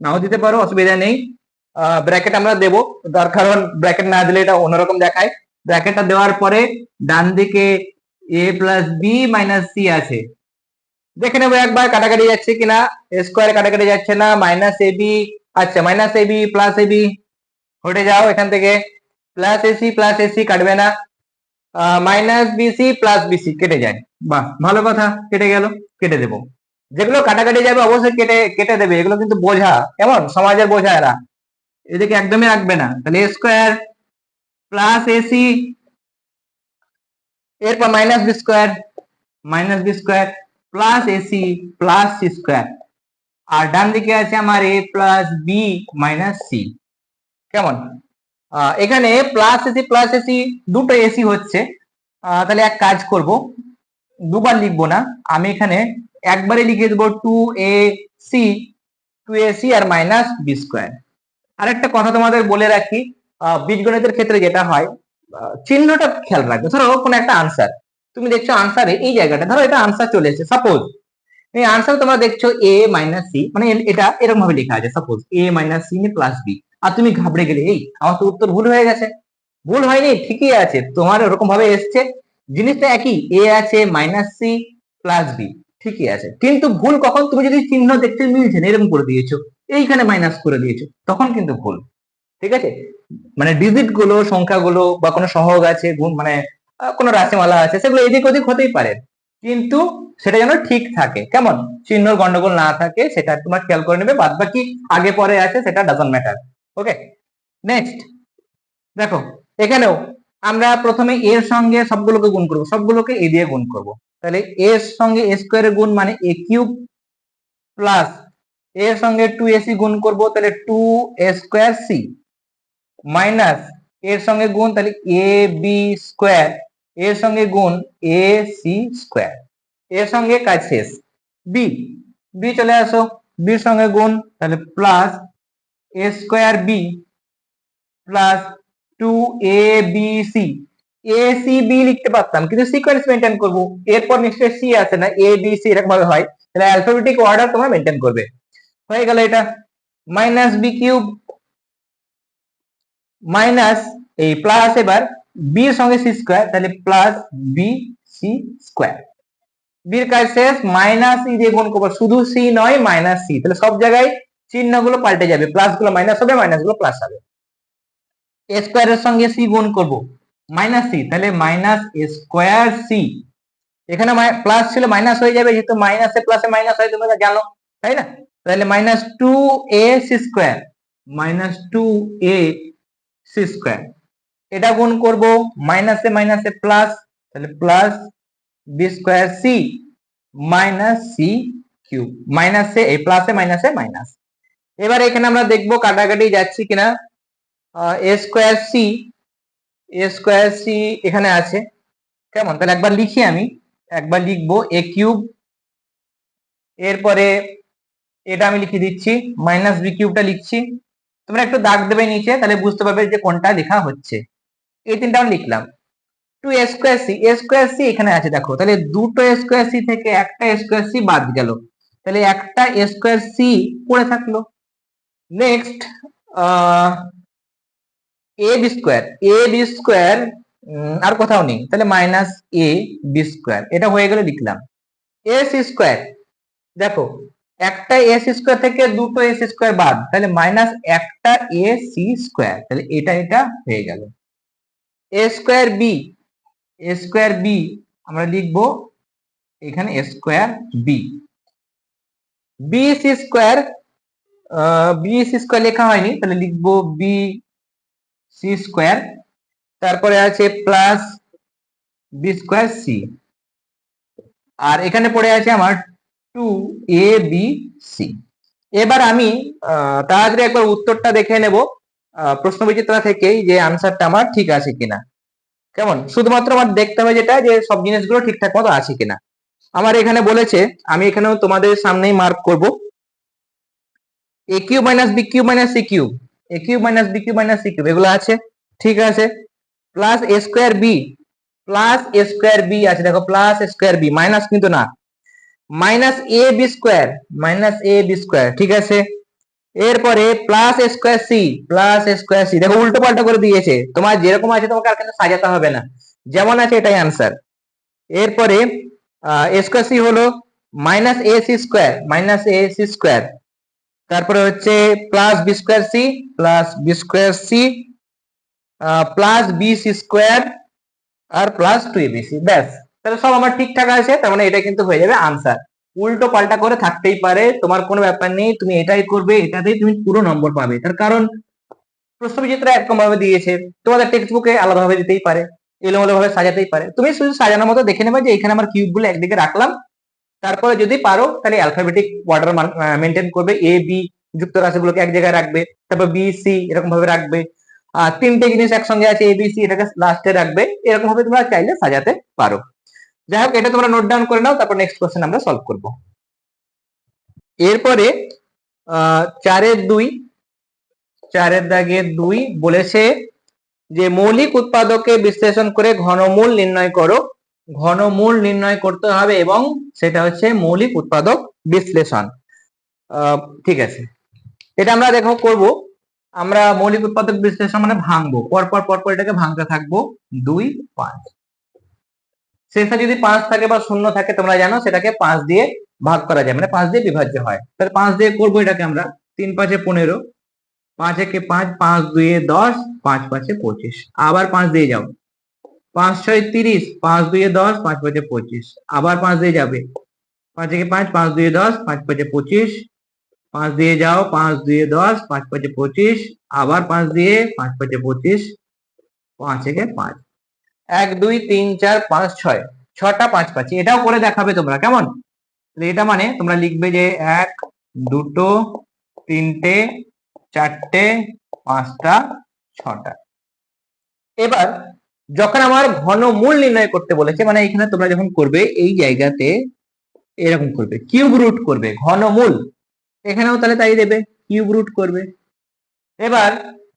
নাও দিতে পারো, অসুবিধা নেই। ব্র্যাকেট আমরা দেবো, তার কারণ ব্র্যাকেট না দিলে এটা অন্যরকম দেখায়। ব্র্যাকেটটা দেওয়ার পরে ডান দিকে এ প্লাস বি মাইনাস সি আছে, দেখে নেবো একবার কাটাকাটি যাচ্ছে কিনা, স্কোয়ার কাটাকাটি যাচ্ছে না, মাইনাস এ বি, আচ্ছা minus A B plus A B, হটে যাও এখান থেকে, প্লাস এসি কাটবে না, মাইনাস বিসি প্লাস বিসি কেটে যায়, বাহ ভালো কথা, কেটে গেল, কেটে দেবো। যেগুলো কাটাকাটি যাবে অবশ্যই কেটে কেটে দেবে, এগুলো কিন্তু বোঝা, কেমন সমাজের বোঝা এরা, এদিকে একদমই রাখবে না। তাহলে এ স্কোয়ার প্লাস এসি, এরপর minus B square plus AC plus C square, আর ডান দিকে আছে আমার A plus B minus C. কেমন, এখানে প্লাস এসি দুটো এসি হচ্ছে, তাহলে এক কাজ করব, দুবার লিখবো না, আমি এখানে একবারে লিখে দেবো টু এ সি আর মাইনাস বি স্কোয়ার। আর একটা কথা তোমাদের বলে রাখি, বীজগণিতের ক্ষেত্রে যেটা হয়, চিহ্নটা খেয়াল রাখবে। ধরো কোনো একটা আনসার তুমি দেখছো, আনসারে এই জায়গাটা ধরো এটা আনসার চলে এসেছে, সাপোজ এই আনসার তোমরা দেখছো এ মাইনাস সি, মানে এটা এরকম ভাবে লেখা আছে, সাপোজ এ মাইনাস সি প্লাস বি, আর তুমি ঘাবড়ে গেলে এই আমার তো উত্তর ভুল হয়ে গেছে। ভুল হয়নি, ঠিকই আছে, তোমার ওরকম ভাবে এসছে, জিনিসটা একই, এ আছে মাইনাস সি প্লাস বি, ঠিকই আছে, কিন্তু ভুল কখন, তুমি যদি চিহ্ন দেখতে মিলছে না এরকম করে দিয়েছো, এইখানে মাইনাস করে দিয়েছো, তখন কিন্তু ভুল, ঠিক আছে। মানে ডিজিট গুলো, সংখ্যাগুলো বা কোনো সহগ আছে, গুণ মানে কোনো রাশিমালা আছে, সেগুলো এদিক ওদিক হতেই পারে, কিন্তু সেটা যেন ঠিক থাকে, কেমন, চিহ্ন গন্ডগোল না থাকে, সেটা তোমার খেয়াল করে নেবে, বাদ বাকি আগে পরে আছে সেটা ডাজন্ট ম্যাটার। ওকে, নেক্সট দেখো, এখানেও আমরা প্রথমে এর সঙ্গে সবগুলোকে গুণ করব, সবগুলোকে এ দিয়ে গুণ করব, তাহলে এর সঙ্গে এ স্কোয়ারের গুণ মানে এ কিউব, প্লাস এর সঙ্গে টু এসি গুণ করব, তাহলে টু এ স্কোয়ার সি, মাইনাস এর সঙ্গে গুণ, তাহলে এ বি স্কোয়ার, এর সঙ্গে গুণ এ সি স্কোয়ার, এর সঙ্গে কাজ শেষ। বি, বি চলে আসো, বির সঙ্গে গুণ, তাহলে plus A square B plus 2abc। A c b লিখতে পারতাম, কিন্তু সিকোয়েন্স মেনটেন করবো, এরপর নিশ্চয়ই সি আছে না, এ বি সি এরকম ভাবে হয়, তাহলে অ্যালফাবেটিক অর্ডার তোমরা মেনটেন করবে। হয়ে গেল এটা। মাইনাস বি কিউব মাইনাস এই প্লাস, এবার বি এর সঙ্গে সি স্কোয়ার, তাহলে প্লাস বি সি স্কোয়ার। বির কাজ শেষ, মাইনাস ই দিয়ে গুণ করবো, শুধু সি নয় মাইনাস সি, তাহলে সব জায়গায় চিহ্নগুলো পাল্টে যাবে, প্লাস গুলো মাইনাস হবে, মাইনাস গুলো প্লাস হবে। এ স্কোয়ার এর সঙ্গে সি গুণ করব, মাইনাস সি, তাহলে মাইনাস এ স্কোয়ার সি, এখানে প্লাস ছিল মাইনাস হয়ে যাবে, যেহেতু মাইনাসে প্লাসে মাইনাস হয় তোমরা জানো, তাই না? তাহলে minus 2ac square, minus 2ac square, এটা গুণ করব, মাইনাসে মাইনাসে প্লাস, তাহলে plus B square c minus C cube, মাইনাসে এই প্লাসে মাইনাসে মাইনাস। এবার এখানে আমরা দেখবো কাটাকাটি যাচ্ছে কিনা। এ স্কোয়ার সি, এ স্কোয়ার সি এখানে আছে, কেমন? তাহলে একবার লিখি আমি, একবার লিখবো এ কিউব, এরপরে এটা আমি লিখে দিচ্ছি, মাইনাস বি কিউবটা লিখছি, তোমরা একটু দাগ দেবে নিচে, তাহলে বুঝতে পারবে যে কোনটা লেখা হচ্ছে। এই তিনটা আমি লিখলাম। 2 স্কোয়ার সি, এ স্কোয়ার সি এখানে আছে দেখো, তাহলে দুটো স্কোয়ার সি থেকে একটা স্কোয়ার সি বাদ গেল, তাহলে একটা স্কোয়ার সি পড়ে থাকলো। নেক্সট এ বি স্কোয়ার, এ বি স্কোয়ার আর কোথাও নেই, তাহলে মাইনাস এ বি স্কোয়ার, এটা হয়ে গেল লিখলাম। এ সি স্কোয়ার, দেখো একটা এস স্কোয়ার থেকে দুটো এস স্কোয়ার বাদ, তাহলে মাইনাস একটা এ সি স্কোয়ার, তাহলে এটা এটা হয়ে গেল। A square B, A square B আমরা লিখবো এখানে A square B. B C square, B C square লেখা হয়নি, তাহলে লিখবো বি সি স্কোয়ার, তারপরে আছে প্লাস বি স্কোয়ার সি, আর এখানে পড়ে আছে আমার 2abc। এবার আমি তাড়াতাড়ি একবার উত্তরটা দেখে নেব প্রশ্ন বিচিত্রা থেকেই, যে আনসারটা আমার ঠিক আছে কিনা। কেমন? শুধুমাত্র আমার দেখতে হবে যেটা, যে সব জিনিসগুলো ঠিকঠাক মতো আছে কিনা। আমার এখানে বলেছে, আমি এখানেও তোমাদের সামনেই মার্ক করব, A cube minus B cube minus C cube, A cube minus B cube minus C cube, এগুলো আছে, ঠিক আছে। প্লাস এ স্কোয়ার বি, প্লাস এ স্কোয়ার বি আছে, দেখো প্লাস এ স্কোয়ার বি, মাইনাস কিন্তু না, minus A B square, minus A B square, ঠিক আছে। এরপরে প্লাস এ স্কোয়ার সি, প্লাস এ স্কোয়ার সি, দেখো উল্টো পাল্টা করে দিয়েছে, তোমার যেরকম আছে তোমাকে আর কিন্তু সাজাতে হবে না, যেমন আছে এটাই আনসার। এরপরে এ স্কোয়ার সি হলো minus A C square, minus A C square, তারপরে হচ্ছে plus B square C, plus B square C, plus B C square, আর প্লাস 2abc, ব্যাস। তাহলে সব আমার ঠিকঠাক আছে, তার মানে এটা কিন্তু হয়ে যাবে আনসার। উল্টো পাল্টা করে থাকতেই পারে, তোমার কোনো ব্যাপার নেই, তুমি এটাই করবে, এটাতেই তুমি পুরো নম্বর পাবে, তার কারণ প্রশ্নবিচিত্রা এরকম ভাবে দিয়েছে, তোমাদের টেক্সট বুকে আলাদা ভাবে দিতেই পারে, এলোমেলো ভাবে সাজাতেই পারে, তুমি শুধু সাজানোর মতো দেখে নেবে যে এখানে আমার কিউব গুলো একদিকে রাখলাম, তারপরে যদি পারো তাহলে অ্যালফাবেটিক অর্ডার মেনটেন করবে, এ বি যুক্ত রাশিগুলোকে এক জায়গায় রাখবে, তারপর বি সি এরকম ভাবে রাখবে, আর তিনটে জিনিস একসঙ্গে আছে এবিসি, এটাকে লাস্টে রাখবে, এরকম ভাবে তোমরা চাইলে সাজাতে পারো। যাই হোক, এটা তোমরা নোট ডাউন করে নাও, তারপর নেক্সট কোশ্চেন আমরা সলভ করব। এরপরে 4-2, 4-2 বলেছে যে মৌলিক উৎপাদকে বিশ্লেষণ করে ঘনমূল নির্ণয় করো, ঘনমূল নির্ণয় করতে হবে, এবং সেটা হচ্ছে মৌলিক উৎপাদক বিশ্লেষণ। ঠিক আছে, এটা আমরা দেখো করব, আমরা মৌলিক উৎপাদক বিশ্লেষণ মানে ভাঙবো, পরপর পরপর এটাকে ভাঙতে থাকবো, 2, 5, শেষে যদি 5 থাকে বা 0 থাকে তোমরা জানো সেটাকে 5 দিয়ে ভাগ করা যায়, মানে 5 দিয়ে বিভাজ্য হয়, তাহলে 5 দিয়ে করবো এটাকে আমরা। 3-5 15, 5-1 5, 5-2 10, 5-5 25, আবার 5 দিয়ে যাও, 5-6 30, 5-2 10, 5-5 25, আবার 5 দিয়ে যাবে, 5-1 5, 5-2 10, 5-5 25, 5 দিয়ে যাও, 5-2 10, 5-5 25, আবার 5 দিয়ে 5-5 25, 5-1 5, 1 2 3 4 5 6, 6টা 5-5, এটাও করে দেখাবে তোমরা, কেমন? এটা মানে তোমরা লিখবে যে 1 2 3 4 5টা 6টা। এবার যখন আমার ঘনমূল নির্ণয় করতে বলেছে, মানে এখানে তোমরা যখন করবে এই জায়গাতে এরকম করবে, কিউব রুট করবে ঘনমূল, এখানেও তাহলে তাই দেবে, কিউব রুট করবে। এবার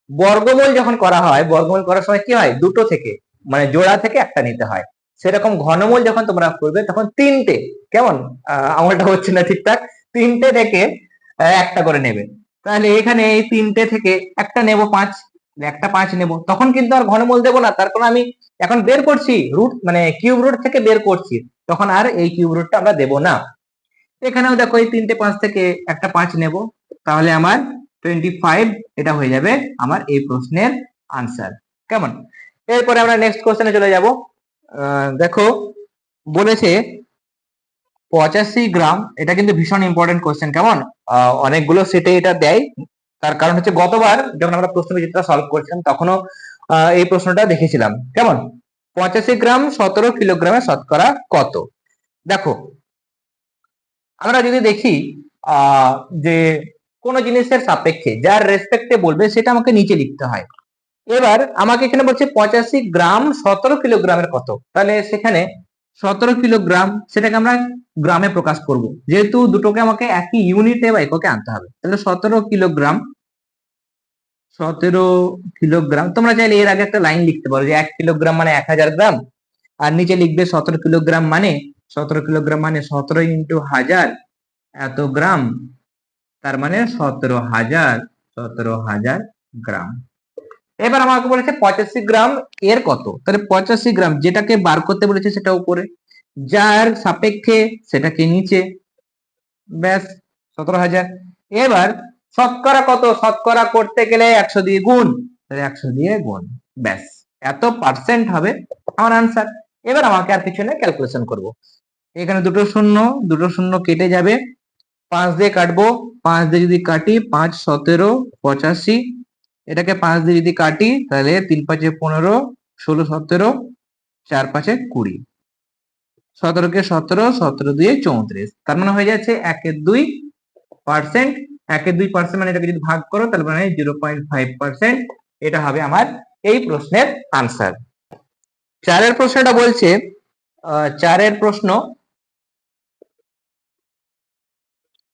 বর্গমূল যখন করা হয়, বর্গমূল করার সময় কি হয়, দুটো থেকে মানে জোড়া থেকে একটা নিতে হয়। সেরকম ঘনমূল যখন তোমরা করবে তখন তিনটে, কেমন আঙুলটা হচ্ছে না ঠিকঠাক, তিনটে থেকে একটা করে নেবে। তাহলে এখানে এই তিনটে থেকে একটা নেব 5, একটা 5 নেব, তখন কিন্তু আর ঘনমূল দেবো না, তার কারণ আমি এখন বের করছি রুট, মানে কিউব রুট থেকে বের করছি, তখন আর এই কিউব রুটটা আমরা দেব না। এখানেও দেখো এই তিনটে 5 থেকে একটা 5 নেব, তাহলে আমার 25 এটা হয়ে যাবে আমার এই প্রশ্নের আনসার। কেমন? এরপরে আমরা নেক্সট কোশ্চেনে চলে যাব। দেখো বলেছে 85 গ্রাম, এটা কিন্তু ভীষণ ইম্পর্টেন্ট কোশ্চেন। কেমন? অনেকগুলো সেটে এটা দেয়, তার কারণ হচ্ছে গতবার যখন আমরা প্রশ্নবিচিত্রা সলভ করছিলাম তখনও এই প্রশ্নটা দেখেছিলাম। কেমন? 85 গ্রাম 17 কিলোগ্রামের শতকরা কত? দেখো আমরা যদি দেখি যে কোন জিনিসের সাপেক্ষে যার রেসপেক্টে বলবে সেটা আমাকে নিচে লিখতে হয়। এবার আমাকে এখানে বলছে 85 গ্রাম 17 কিলোগ্রামের কত, তাহলে সেখানে 17 কিলোগ্রাম সেটাকে আমরা গ্রামে প্রকাশ করব, যেহেতু দুটোকে আমাকে একই ইউনিটে বা এককে আনতে হবে। তাহলে 17 কিলোগ্রাম, 17 কিলোগ্রাম, তোমরা চাইলে এর আগে একটা লাইন লিখতে পারো যে 1 কিলোগ্রাম মানে 1000 গ্রাম, আর নিচে লিখবে 17 কিলোগ্রাম মানে 17 কিলোগ্রাম মানে 17 ইন্টু 1000 এত গ্রাম, তার মানে 17,000 গ্রাম। এবার আমাকে বলেছে 85 গ্রাম এর কত, তাহলে 85 গ্রাম যেটাকে বার করতে বলেছে সেটা উপরে, যার সাপেক্ষে সেটাকে নিচে, ব্যাস 17,000। এবার শতকরা কত, শতকরা করতে গেলে 100 দিয়ে গুণ, তাহলে 100 দিয়ে গুণ, ব্যাস এত পার্সেন্ট হবে আমার আনসার। এবার আমাকে আর কিছু না, ক্যালকুলেশন করব। এখানে দুটো শূন্য কেটে যাবে, 5 দিয়ে কাটবো, 5 দিয়ে যদি কাটি 5 17 85, এটাকে 5 দিয়ে যদি কাটি তাহলে 3 5 15 16 17 4 5 20, 17 কে 17 17 দিয়ে 34, তার মানে হয়ে যাচ্ছে 1/2%। 1/2% মানে এটাকে যদি ভাগ করো তাহলে মানে 0.5%, এটা হবে আমার এই প্রশ্নের আনসার। চারের প্রশ্নটা বলছে, চারের প্রশ্ন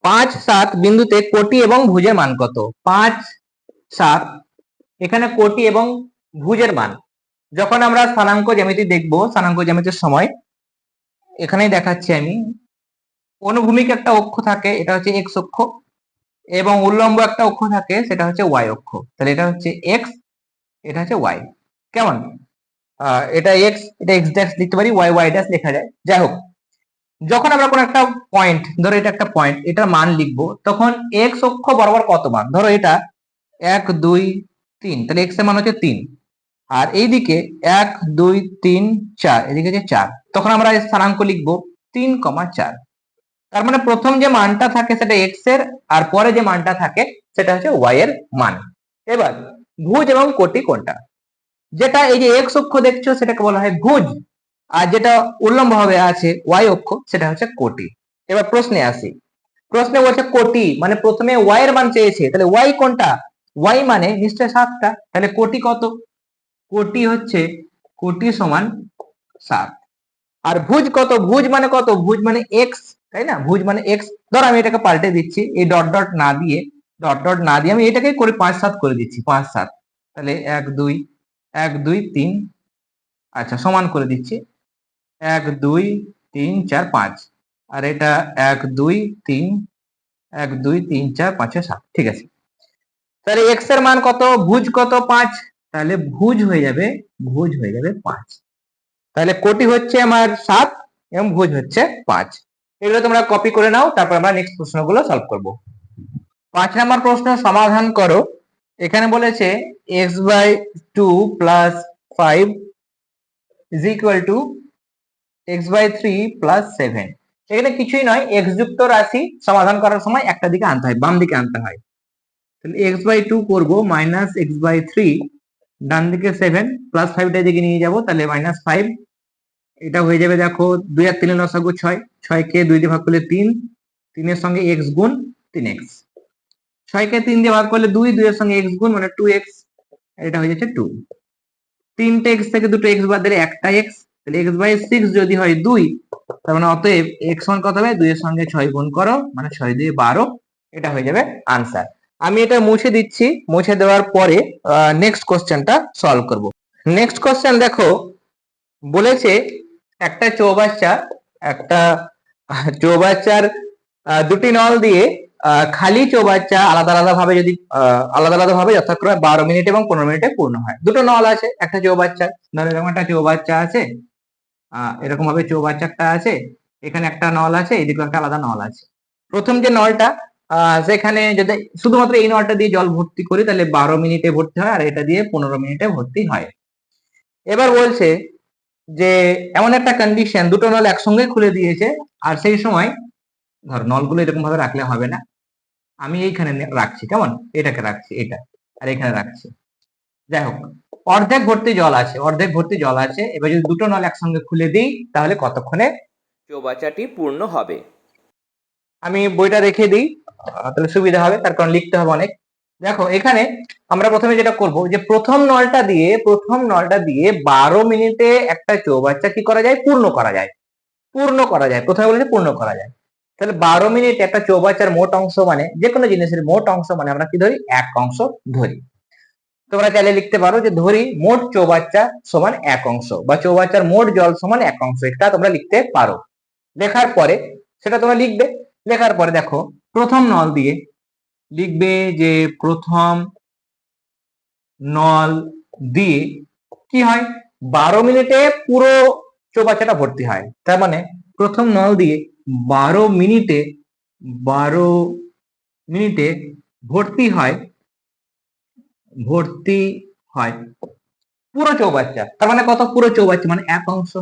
5 7 বিন্দুতে কোটি এবং ভুজের মান কত? 5 7, এখানে কোটি এবং ভুজের মান, যখন আমরা স্থানাঙ্ক জ্যামিতি দেখব, স্থানাঙ্ক জ্যামিতির সময় এখানেই দেখাচ্ছি আমি, অনুভূমিক একটা অক্ষ থাকে, এটা হচ্ছে এক্স অক্ষ, এবং উল্লম্ব একটা অক্ষ থাকে, সেটা হচ্ছে ওয়াই অক্ষ। তাহলে এটা হচ্ছে এক্স, এটা হচ্ছে ওয়াই। কেমন? এটা এক্স, এটা এক্স ড্যাশ লিখতে পারি, ওয়াই ওয়াই ড্যাশ লেখা যায়। যাই হোক, যখন আমরা কোন একটা পয়েন্ট, ধরো এটা একটা পয়েন্ট, এটার মান লিখবো, তখন এক্স অক্ষ বরাবর কত মান, ধরো এটা 1 2 3, তাহলে এক্স এর মান হচ্ছে 3, আর এইদিকে 1 2 3 4, এদিকে হচ্ছে 4, তখন আমরা স্থানাঙ্ক লিখবো 3,4। তার মানে প্রথম যে মানটা থাকে সেটা এক্স এর, আর পরে যে মানটা থাকে সেটা হচ্ছে ওয়াই এর মান। এবার ভুজ এবং কোটি কোনটা? যেটা এই যে এক্স অক্ষ দেখছো সেটাকে বলা হয় ভুজ, আর যেটা উল্লম্ব ভাবে আছে ওয়াই অক্ষ সেটা হচ্ছে কোটি। এবার প্রশ্নে আসি, প্রশ্নে বলছে কোটি মানে প্রথমে ওয়াই এর মান চেয়েছে, তাহলে ওয়াই কোনটা? ওয়াই মানে নিশ্চয় 7টা, তাহলে কোটি কত? কোটি হচ্ছে, কোটি সমান 7। আর ভুজ কত? ভুজ মানে কত? ভুজ মানে এক্স, তাই না? ভুজ মানে এক্স। ধর আমি এটাকে পাল্টে দিচ্ছি, এই ডট ডট না দিয়ে, ডট ডট না দিয়ে আমি এটাকে করে 5 7 করে দিচ্ছি, 5 7, তাহলে 1 2 1 2 3, আচ্ছা সমান করে দিচ্ছি, 1 2 3 4 5, আর এটা 1 2 3 1 2 3 4 5 7, ঠিক আছে। তাহলে এক্স এর মান কত, ভুজ কত? 5, তাহলে ভুজ হয়ে যাবে, ভুজ হয়ে যাবে 5। তাহলে কোটি হচ্ছে আমার 7 এবং ভুজ হচ্ছে 5। এগুলো তোমরা কপি করে নাও, তারপর আমরা নেক্সট প্রশ্নগুলো সলভ করব। 5 নম্বর প্রশ্ন সমাধান করো। এখানে বলেছে x/2 + 5 = x/3 + 7। এখানে কিছুই নয়, x যুক্ত রাশি সমাধান করার সময় একটা দিকে আনতে হয়, বাম দিকে আনতে হয়। তাহলে x/2 করব -x/3, ডান দিকে 7 + 5টা দিকে নিয়ে যাব, তাহলে -5, এটা হয়ে যাবে। দেখো 2 আর 3 এর লসাগু 6, 6 কে 2 দিয়ে ভাগ করলে 3, 3 এর সঙ্গে x গুণ 3x, 6 কে 3 দিয়ে ভাগ করলে 2, 2 এর সঙ্গে x গুণ মানে 2x, এটা হয়ে যাচ্ছে 2। 3টে এক্স থেকে 2টো এক্স বাদ দিলে একটা এক্স, তাহলে x/6 যদি হয় 2, তার মানে অতএব x মান কত হবে, 2 এর সঙ্গে 6 গুণ করো, মানে 6 দিয়ে 12, এটা হয়ে যাবে আনসার। আমি এটা মুছে দিচ্ছি, মুছে দেওয়ার পরে নেক্সট কোশ্চেনটা সলভ করব। নেক্সট কোশ্চেন দেখো, বলেছে একটা চৌবাচ্চার দুটি নল দিয়ে খালি চৌবাচ্চা আলাদা আলাদা ভাবে যদি আলাদা আলাদা ভাবে যথাক্রমে 12 মিনিট এবং 15 মিনিটে পূর্ণ হয়। দুটো নল আছে একটা চৌবাচ্চার, ধরো এরকম একটা চৌবাচ্চা আছে, এরকম ভাবে চৌবাচ্চাটা আছে, এখানে একটা নল আছে, এদিকে একটা আলাদা নল আছে। প্রথম যে নলটা সেখানে যদি শুধুমাত্র এই নলটা দিয়ে জল ভর্তি করি তাহলে 12 মিনিটে ভর্তি হয়, আর এটা দিয়ে 15 মিনিটে ভর্তি হয়। এবার বলছে যে এমন একটা কন্ডিশন, দুটো নল একসঙ্গে খুলে দিয়েছে, আর সেই সময় ধর নলগুলো এরকম ভাবে রাখলে হবে না, আমি এইখানে রাখছি, কেমন, এটাকে রাখছি, এটা আর এখানে রাখছি, যাই হোক অর্ধেক ভর্তি জল আছে, অর্ধেক ভর্তি জল আছে। এবার যদি দুটো নল একসঙ্গে খুলে দিই তাহলে কতক্ষণে চৌবাচ্চাটি পূর্ণ হবে। আমি বইটা রেখে দিই, তাহলে সুবিধা হবে, তার কারণ লিখতে হবে অনেক। দেখো এখানে আমরা প্রথমে যেটা করব, যে প্রথম নলটা দিয়ে 12 মিনিটে একটা চৌবাচ্চা কি করা যায়, পূর্ণ করা যায়। প্রথমে বলেছে পূর্ণ করা যায়, তাহলে 12 মিনিট একটা চৌবাচ্চার মোট অংশ মানে, যে কোনো জিনিসের মোট অংশ মানে আমরা কি ধরি, এক অংশ ধরি। তোমরা চাইলে লিখতে পারো যে ধরি মোট চৌবাচ্চা সমান এক অংশ, বা চৌবাচ্চার মোট জল সমান এক অংশ, এটা তোমরা লিখতে পারো। লেখার পরে সেটা তোমরা লিখবে, লেখার পরে দেখো প্রথম নল দিয়ে লিখবে যে প্রথম নল দিয়ে কি হয়, 12 মিনিটে পুরো চৌবাচ্চাটা ভর্তি হয়। তার মানে প্রথম নল দিয়ে 12 মিনিটে ভর্তি হয় পুরো চৌবাচ্চা। তার মানে কত, পুরো চৌবাচ্চা মানে এক অংশ।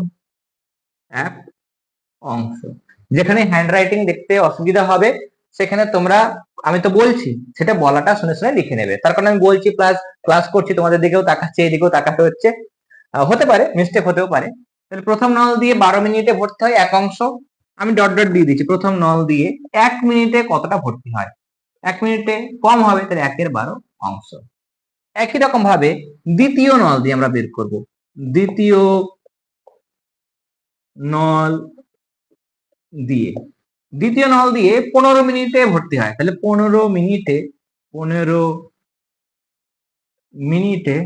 যেখানে হ্যান্ড রাইটিং দেখতে অসুবিধা হবে সেখানে তোমরা, আমি তো বলছি সেটা বলাটা শুনে শুনে লিখে নেবে, তার কারণ আমি বলছি প্লাস ক্লাস করছি, তোমাদের দিকেও তাকাচ্ছি, এদিকেও তাকাতে হচ্ছে, হতে পারে মিস্টেক হতেও পারে। তাহলে প্রথম নল দিয়ে 12 মিনিটে ভর্তি হয় এক অংশ, আমি ডট ডট দিয়ে দিচ্ছি, প্রথম নল দিয়ে 1 মিনিটে কতটা ভর্তি হয়, 1 মিনিটে কম হবে, তাহলে 1/12 অংশ। একই রকম ভাবে দ্বিতীয় নল দিয়ে আমরা বের করব, দ্বিতীয় নল দিয়ে 15 মিনিটে ভর্তি হয়, তাহলে 15 মিনিটে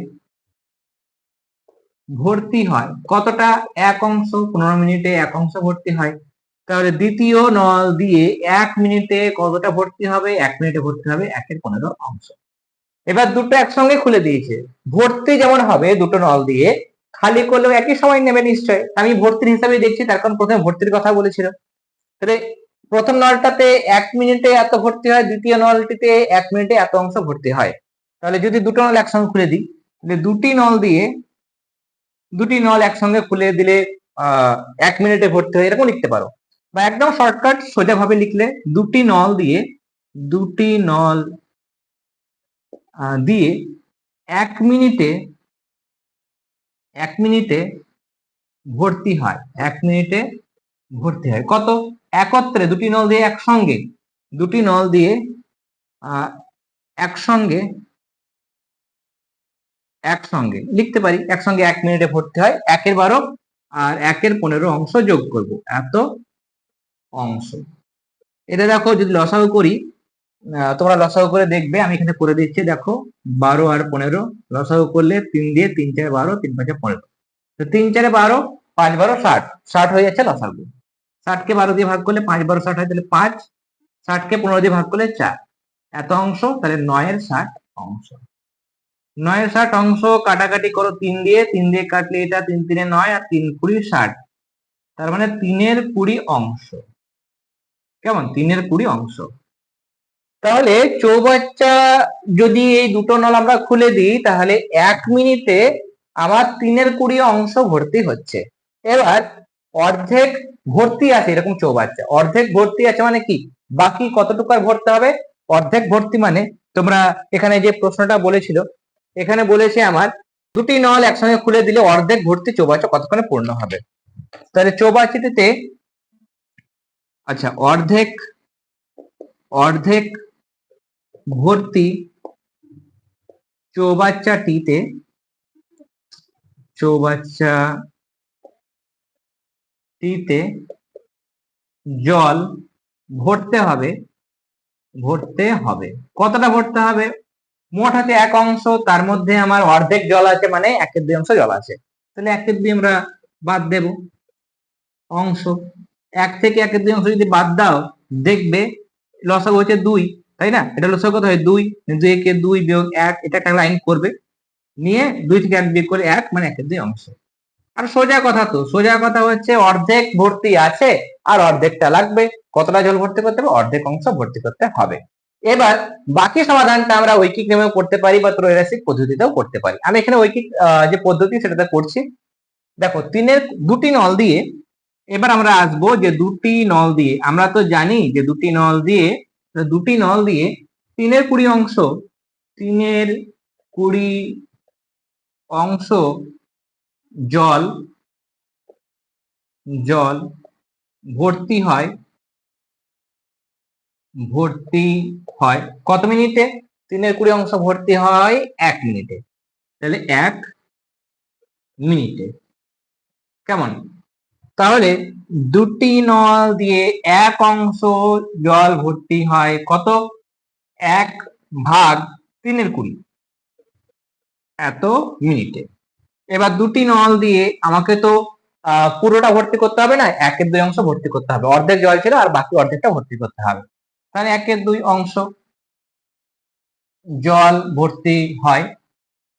ভর্তি হয় কতটা, এক অংশ। 15 মিনিটে এক অংশ ভর্তি হয়, তাহলে দ্বিতীয় নল দিয়ে 1 মিনিটে কতটা ভর্তি হবে, 1 মিনিটে ভর্তি হবে 1/15 অংশ। এবার দুটো একসঙ্গে খুলে দিয়েছে, ভর্তি যেমন হবে দুটো নল দিয়ে, খালি করলেও একই সময় নেবে নিশ্চয়, আমি ভর্তির হিসাবে দেখছি, তার কারণ প্রথমে ভর্তির কথা বলেছিল। তাহলে প্রথম নলটাতে 1 মিনিটে এত ভর্তি হয়, দ্বিতীয় নলটিতে 1 মিনিটে এত অংশ ভর্তি হয়। তাহলে যদি দুটো নল একসঙ্গে খুলে দিই, তাহলে দুটি নল একসঙ্গে খুলে দিলে 1 মিনিটে ভর্তি হয়, এরকম লিখতে পারো। বা একদম শর্টকাট সোজা ভাবে লিখলে দুটি নল দিয়ে 1 মিনিটে ভর্তি হয়, 1 মিনিটে ভর্তি হয় কত, একত্রে দুটি নল দিয়ে একসঙ্গে লিখতে পারি, একসঙ্গে 1 মিনিটে ভর্তি হয় 1/12 আর 1/15 অংশ যোগ করব, এত অংশ। এটা দেখো যদি লসাগু করি, তোমরা লসাগু করে দেখবে, আমি এখানে করে দিচ্ছি, দেখো 12 আর 15 লসাগু করলে 3 দিয়ে 3 4 12, 3 5 15, তো 3 4 12, 5 12 60, 60 হয়ে যাচ্ছে লসাগু। 60 কে 12 দিয়ে ভাগ করলে 5 12 60 হয়, তাহলে 5, 60 কে 15 দিয়ে ভাগ করলে 4, এত অংশ, তাহলে 9/60 অংশ। 9/60 অংশ কাটাকাটি করো 3 দিয়ে কাটলে এটা 3 3 9 আর 3 20 60, তার মানে 3/20 অংশ, কেমন, 3/20 অংশ। তাহলে চৌবাচ্চা যদি এই দুটো নল আমরা খুলে দিই তাহলে 1 মিনিটে আমার 3/20 অংশ ভর্তি হচ্ছে। এবার অর্ধেক ভর্তি আছে এরকম চৌবাচ্চা, অর্ধেক ভর্তি আছে মানে কি, বাকি কতটুকু আর ভরতে হবে, অর্ধেক ভর্তি মানে তোমরা এখানে যে প্রশ্নটা বলেছিল, এখানে বলেছে আমার দুটি নল একসঙ্গে খুলে দিলে অর্ধেক ভর্তি চৌবাচ্চা কতক্ষণে পূর্ণ হবে। তাহলে চৌবাচ্চাটিতে, আচ্ছা, অর্ধেক ভর্তি চৌবাচ্চাটিতে জল ভরতে হবে কতটা ভরতে হবে? মোট হাতে এক অংশ, তার মধ্যে আমার অর্ধেক জল আছে, মানে 1/2 অংশ জল আছে, তাহলে 1/2 আমরা বাদ দেব। অংশ 1 থেকে 1/2 অংশ যদি বাদ দাও, দেখবে লসাগু হচ্ছে 2, তাই না? এটা লসাগু কত হয়? 2, 2 কে 2 বিয়োগ 1, এটা একটা লাইন করবে, নিয়ে 2 থেকে 1 বিয়োগ করে 1, মানে 1/2 অংশ। আর সোজা কথা হচ্ছে অর্ধেক ভর্তি আছে আর অর্ধেকটা লাগবে। কতটা জল ভর্তি করতে হবে? অর্ধেক অংশ ভর্তি করতে হবে। এবার বাকি সমাধানটা আমরা ঐকিক নিয়মেও করতে পারি বা ত্রৈরাশিক পদ্ধতিতেও করতে পারি। আমি এখানে ঐকিক যে পদ্ধতি সেটাতে করছি। দেখো, 3-এর 2টি নল দিয়ে, এবার আমরা আসবো যে 2টি নল দিয়ে, আমরা তো জানি যে 2টি নল দিয়ে 3-এর 20 অংশ জল ভর্তি হয় কত মিনিটে? 3-এর 20 অংশ ভর্তি হয় 1 মিনিটে। তাহলে 1 মিনিটে। কেমন? তাহলে 2টি নল দিয়ে 1 অংশ জল ভর্তি হয় কত? 1/3-এর 20 এত মিনিটে। এবার 2টি নল দিয়ে আমাকে তো পুরোটা ভর্তি করতে হবে না, 1/2 অংশ ভর্তি করতে হবে। অর্ধেক জল ছিল আর বাকি অর্ধেকটা ভর্তি করতে হবে। তাহলে 1/2 অংশ জল ভর্তি হয়।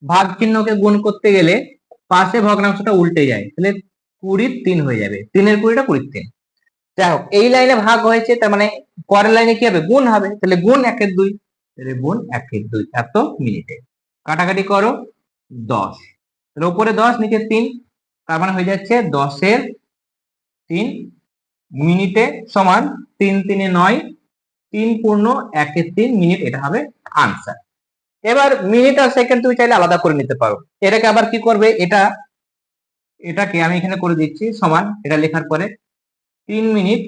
ভাগ চিহ্নকে গুণ করতে গেলে পাশে ভগ্নাংশটা উল্টে যায়, তাহলে 20-3 হয়ে যাবে। 3-এর 20টা 20-3। যাই হোক, এই লাইনে ভাগ হয়েছে, তার মানে পরের লাইনে কি হবে? গুণ হবে, তাহলে গুণ 1/2, তাহলে গুণ 1/2 এত মিনিটে। কাটাকাটি করো, 10, তাহলে উপরে 10 নিচে 3, তার মানে হয়ে যাচ্ছে 10-এর 3 মিনিটে সমান 3-3 9, 3 পূর্ণ 1/3 মিনিট, এটা হবে আনসার। এবার মিনিট আর সেকেন্ড তুমি চাইলে আলাদা করে নিতে পারো। এটাকে আবার কি করবে? এটাকে আমি এখানে করে দিচ্ছি সমান, এটা লেখার পরে 3 মিনিট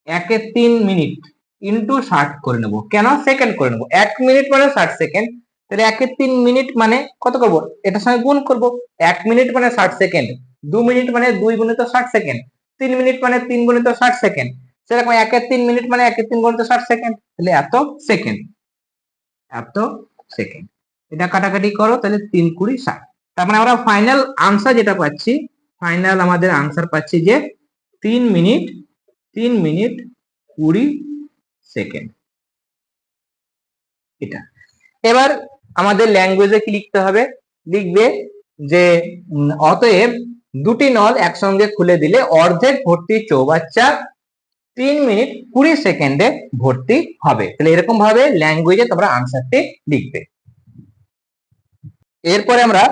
1/3 মিনিট ইন্টু 60 করে নেব। কেন সেকেন্ড করে নেব? 1 মিনিট মানে 60 সেকেন্ড, তাহলে 1/3 মিনিট মানে কত করব? এটার সঙ্গে গুণ করব। 1 মিনিট মানে 60 সেকেন্ড, 2 মিনিট মানে 2 গুণিত 60 সেকেন্ড, 3 মিনিট মানে 3 গুণিত 60 সেকেন্ড, সেরকম 1/3 মিনিট মানে 1/3 গুণিত 60 সেকেন্ড, তাহলে এত সেকেন্ড। এটা কাটাকাটি করো, তাহলে 3-20 60। তার মানে আমরা ফাইনাল আনসার যেটা পাচ্ছি, আমাদের আনসার পাচ্ছি যে 3 মিনিট 20 সেকেন্ড। এটা এবার আমাদের ল্যাঙ্গুয়েজে কি লিখতে হবে? লিখবে যে অতএব 2টি নল একসঙ্গে খুলে দিলে অর্ধেক ভর্তি চৌবাচ্চা 3 মিনিট 20 সেকেন্ডে ভর্তি হবে। তাহলে এরকম ভাবে ল্যাঙ্গুয়েজে তোমরা আনসারটি লিখবে। এরপরে আমরা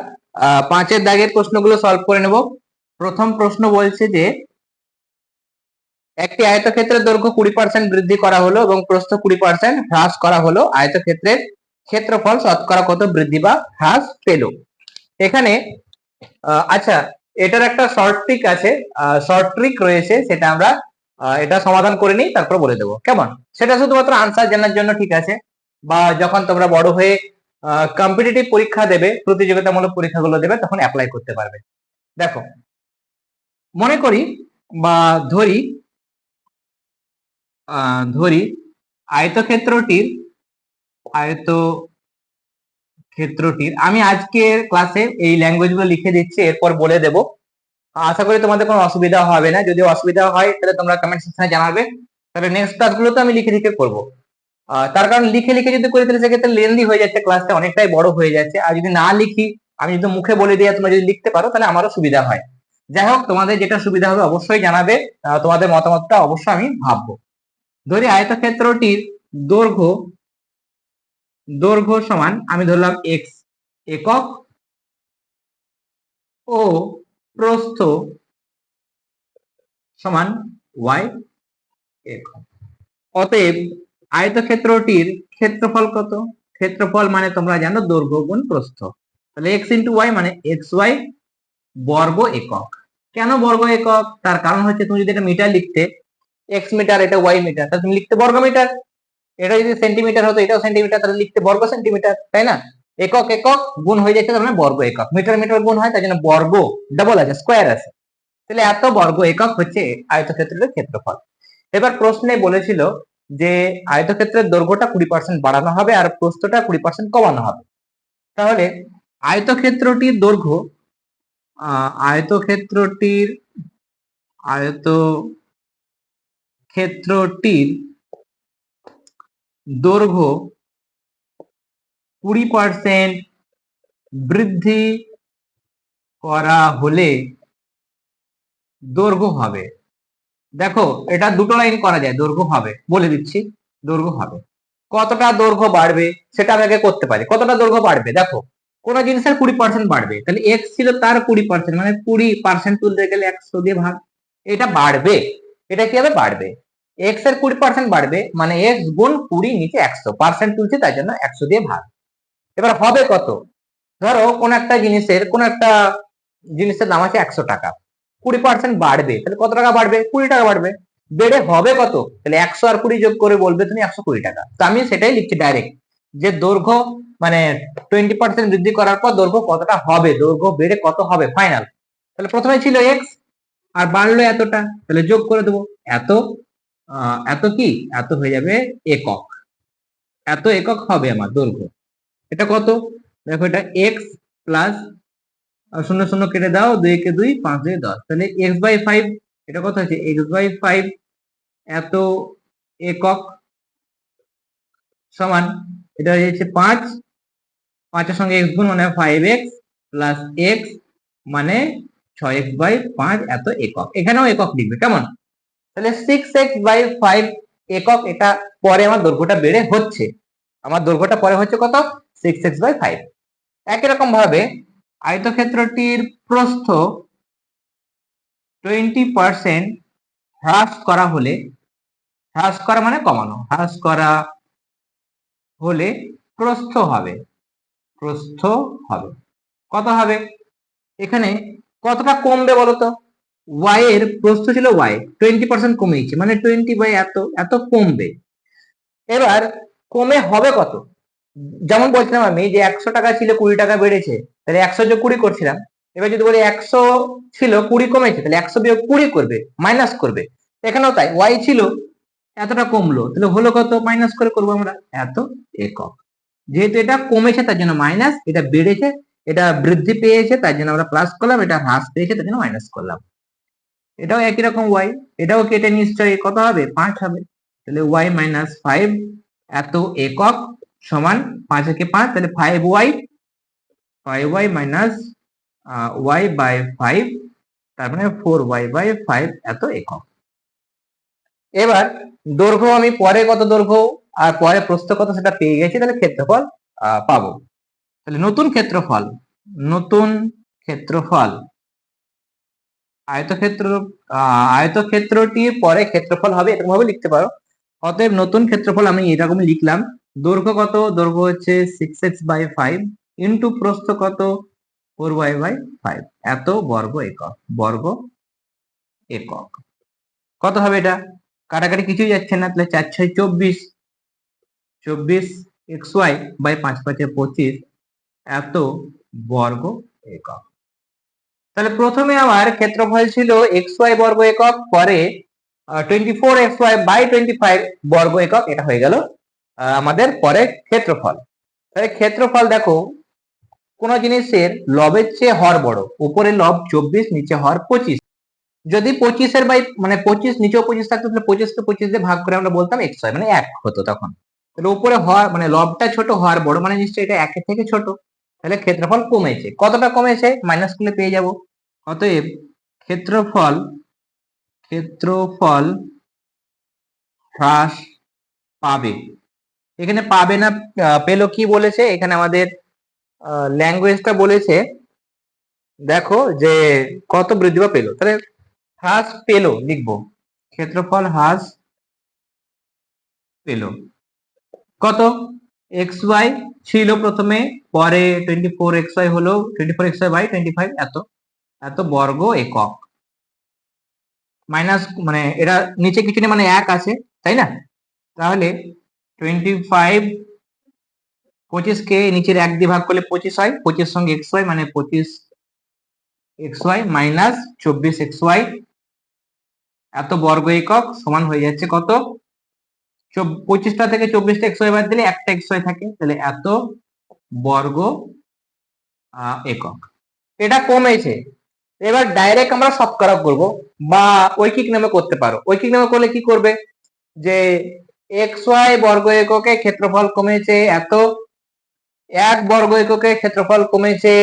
5-এর দাগের প্রশ্নগুলো সলভ করে নেব। প্রথম প্রশ্ন বলছে যে একটি আয়তক্ষেত্রের দৈর্ঘ্য 20% বৃদ্ধি করা হলো এবং প্রস্থ 20% হ্রাস করা হলো, আয়তক্ষেত্রের ক্ষেত্রফল শতকরা কত বৃদ্ধি বা হ্রাস পেল? এখানে আচ্ছা, এটার একটা শর্ট ট্রিক রয়েছে, সেটা আমরা এটা সমাধান করে নিই, তারপর বলে দেবো। কেমন? সেটা শুধুমাত্র আনসার জানার জন্য, ঠিক আছে? বা যখন তোমরা বড় হয়ে কম্পিটিটিভ পরীক্ষা দেবে, প্রতিযোগিতামূলক পরীক্ষাগুলো দেবে, তখন অ্যাপ্লাই করতে পারবে। দেখো, মনে করি বা ধরি আয়তক্ষেত্রটির আমি আজকের ক্লাসে এই ল্যাঙ্গুয়েজগুলো লিখে দিচ্ছি, এরপর বলে দেব। আশা করি তোমাদের কোনো অসুবিধা হবে না। যদি অসুবিধা হয় তাহলে তোমরা কমেন্ট সেকশনে জানাবে, তাহলে নেক্সট ক্লাসগুলোতে আমি লিখে করবো। তার কারণ লিখে যদি করি তাহলে সেক্ষেত্রে লেন্দি হয়ে যাচ্ছে, ক্লাসটা অনেকটাই বড় হয়ে যাচ্ছে। আর যদি না লিখি, আমি যদি মুখে বলে দিই, তোমরা যদি লিখতে পারো, তাহলে আমারও সুবিধা হয়। যাই হোক, তোমাদের যেটা সুবিধা হবে অবশ্যই জানাবে, তোমাদের মতামতটা অবশ্যই আমি ভাববো। ধরি আয়তক্ষেত্রটির দৈর্ঘ্য সমান, আমি ধরলাম x একক ও প্রস্থ সমান y একক। অতএব আয়তক্ষেত্রটির ক্ষেত্রফল কত? ক্ষেত্রফল মানে তোমরা জানো দৈর্ঘ্য গুণ প্রস্থ, তাহলে x ইন্টু y মানে xy বর্গ একক। কেন বর্গ একক? তার কারণ হচ্ছে তুমি যদি এটা মিটার লিখতে, x মিটার, এটা y মিটার, তাহলে তুমি লিখতে বর্গ মিটার। এটা যদি সেন্টিমিটার হতো, এটাও সেন্টিমিটার, তাহলে লিখতে বর্গ সেন্টিমিটার, তাই না? একক একক গুণ হয়ে যাচ্ছে, তার মানে বর্গ একক। মিটার মিটার গুণ হয়, তার জন্য বর্গ ডাবল আছে, স্কোয়ার আছে। তাহলে এত বর্গ একক হচ্ছে আয়তক্ষেত্রের ক্ষেত্রফল। এবার প্রশ্নে বলেছিল যে আয়তক্ষেত্রের দৈর্ঘ্যটা 20% বাড়ানো হবে আর প্রস্থটা 20% কমানো হবে। তাহলে আয়তক্ষেত্রটির দৈর্ঘ্য আয়তক্ষেত্রটির দৈর্ঘ্য 20% বৃদ্ধি করা হলে দৈর্ঘ্য হবে। দেখো এটা দুটো লাইন করা যায়, দৈর্ঘ্য হবে, বলে দিচ্ছি দৈর্ঘ্য হবে। কতটা দৈর্ঘ্য বাড়বে সেটা আমি আগে করতে পারি। কতটা দৈর্ঘ্য বাড়বে, দেখো কোন জিনিসের 20% বাড়বে, তাহলে এক্স ছিল তার 20%, মানে 20% তুলতে গেলে 100 দিয়ে ভাগ, এটা বাড়বে। এটা কি হবে, বাড়বে। এক্স এর 20% বাড়বে মানে এক্স গুণ 20 নিচে 100% তুলছে, তাই জন্য 100 দিয়ে ভাগ। এবার হবে কত, ধরো কোন একটা জিনিসের দাম আছে 100 টাকা, 20% বাড়বে, তাহলে কত টাকা বাড়বে, 20 টাকা বাড়বে। বেড়ে হবে কত, তাহলে 100 আর 20 যোগ করে বলবে তুমি 120 টাকা। তো আমি সেটাই লিখছি ডাইরেক্ট, যে দৈর্ঘ্য মানে 20% বৃদ্ধি করার পর দৈর্ঘ্য কতটা হবে, দৈর্ঘ্য বেড়ে কত হবে ফাইনাল। তাহলে প্রথমে ছিল এক্স আর বাড়লো এতটা, তাহলে যোগ করে দেবো এত, এত কি, এত হয়ে যাবে একক, এত একক হবে আমার দৈর্ঘ্য। এটা কত, দেখো এটা এক্স প্লাস শূন্য শূন্য কেটে দাও, 2 কে 2, 5 2 10, তাহলে x/5, এটা কত হচ্ছে x/5 এত একক সমান, এটা হয়ে যাচ্ছে 5, 5 এর সঙ্গে x গুণ মানে 5x প্লাস x মানে 6x/5 এত একক। এখানেও একক লিখবে, কেমন, তাহলে 6x/5 একক। এটা পরে আমার দৈর্ঘ্যটা বেড়ে হচ্ছে, আমার দৈর্ঘ্যটা পরে হচ্ছে কত, 6x/5। একই রকম ভাবে আয়তক্ষেত্রটির প্রস্থ 20% হ্রাস করা হলে, হ্রাস করা মানে কমানো, হ্রাস করা হলে প্রস্থ হবে, প্রস্থ হবে কত হবে, এখানে কতটা কমবে বলতো, y এর প্রস্থ ছিল y 20% কমেছে, মানে 20/এত, এত কমবে। এবার কমে হবে কত, যেমন বলছিলাম আমি যে 100 টাকা ছিল 20 টাকা বেড়েছে, তাহলে 100 যোগ 20 করছিলাম। এবার যদি বলি 100 ছিল 20 কমেছে, তাহলে 100 বিয়োগ 20 করবে, মাইনাস করবে। এখানেও তাই, y ছিল এতটা কমলো, তাহলে হলো কত, মাইনাস করে করবো আমরা এত একক। যেহেতু এটা কমেছে তার জন্য মাইনাস, এটা বেড়েছে, এটা বৃদ্ধি পেয়েছে তার জন্য আমরা প্লাস করলাম, এটা হ্রাস পেয়েছে তার জন্য মাইনাস করলাম। এটাও একই রকম y, এটাও কেটে নিশ্চয়ই কত হবে, 5 হবে। তাহলে y - 5 এত একক সমান 5 একে 5, তাহলে 5y মাইনাস y/5, তার মানে 4y/5 এত একক। এবার দৈর্ঘ্য আমি পরে কত দৈর্ঘ্য আর পরে প্রস্থ কত সেটা পেয়ে গেছি, তাহলে ক্ষেত্রফল পাবো। তাহলে নতুন ক্ষেত্রফল আয়তক্ষেত্রটির পরে ক্ষেত্রফল হবে, এরকম ভাবে লিখতে পারো। অতএব নতুন ক্ষেত্রফল আমি এরকমই লিখলাম, দৈর্ঘ্য কত, দৈর্ঘ্য হচ্ছে 6x/5 ইন্টু প্রস্থ কত 4y/5 এত বর্গ একক, বর্গ একক। কত হবে এটা, কাটাকাটি কিছুই যাচ্ছে না, তাহলে 4 6 24, 24 xy/5 5 25 এত বর্গ একক। তাহলে প্রথমে আমার ক্ষেত্রফল ছিল xy বর্গ একক, পরে 24xy/25 বর্গ একক, এটা হয়ে গেল আমাদের পরে ক্ষেত্রফল। তাহলে ক্ষেত্রফল দেখো, কোন জিনিসের লবের চেয়ে হর বড়, উপরে লব 24 নিচে হর 25, যদি 25 এর মানে 25 নিচেও 25 থাকতো, তাহলে 25 কে 25 দিয়ে ভাগ করে আমরা বলতাম xy, মানে 1 হতো তখন। তাহলে উপরে হর মানে লবটা ছোট, হর বড়, মানে নিশ্চয়ই এটা 1 এর থেকে ছোট, তাহলে ক্ষেত্রফল কমেছে। কতটা কমেছে, মাইনাস করলে পেয়ে যাব। অতএব ক্ষেত্রফল হ্রাস পাবে। এখানে পাবে না পেলো, কি বলেছে এখানে আমাদের ল্যাঙ্গুয়েজটা বলেছে, দেখো যে কত বৃদ্ধি বা পেলো, তাহলে হ্রাস পেলো লিখবো, ক্ষেত্রফল হ্রাস পেলো কত, xy ছিল প্রথমে, পরে 24xy হলো 24xy/25 এত বর্গ একক, মাইনাস মানে এটা নিচে কিছু নেই, মানে 1 আছে তাই না, তাহলে 25 25 কে নিচের 1 দিয়ে ভাগ করলে 25 হয়, 25 সঙ্গে xy মানে 25 xy মাইনাস 24 xy এত বর্গ একক সমান হয়ে যাচ্ছে কত? 25টা থেকে 24টা xy বাদ দিলে একটা xy থাকে, তাহলে এত বর্গ একক। এটা কমেছে। এবার ডাইরেক্ট আমরা শতকরা করব বা ঐকিক নামে করতে পারো। ঐকিক নামে করলে কি করবে, যে xy বর্গ এককে ক্ষেত্রফল কমেছে এত, 1 বর্গ এককে ক্ষেত্রফল কমেছে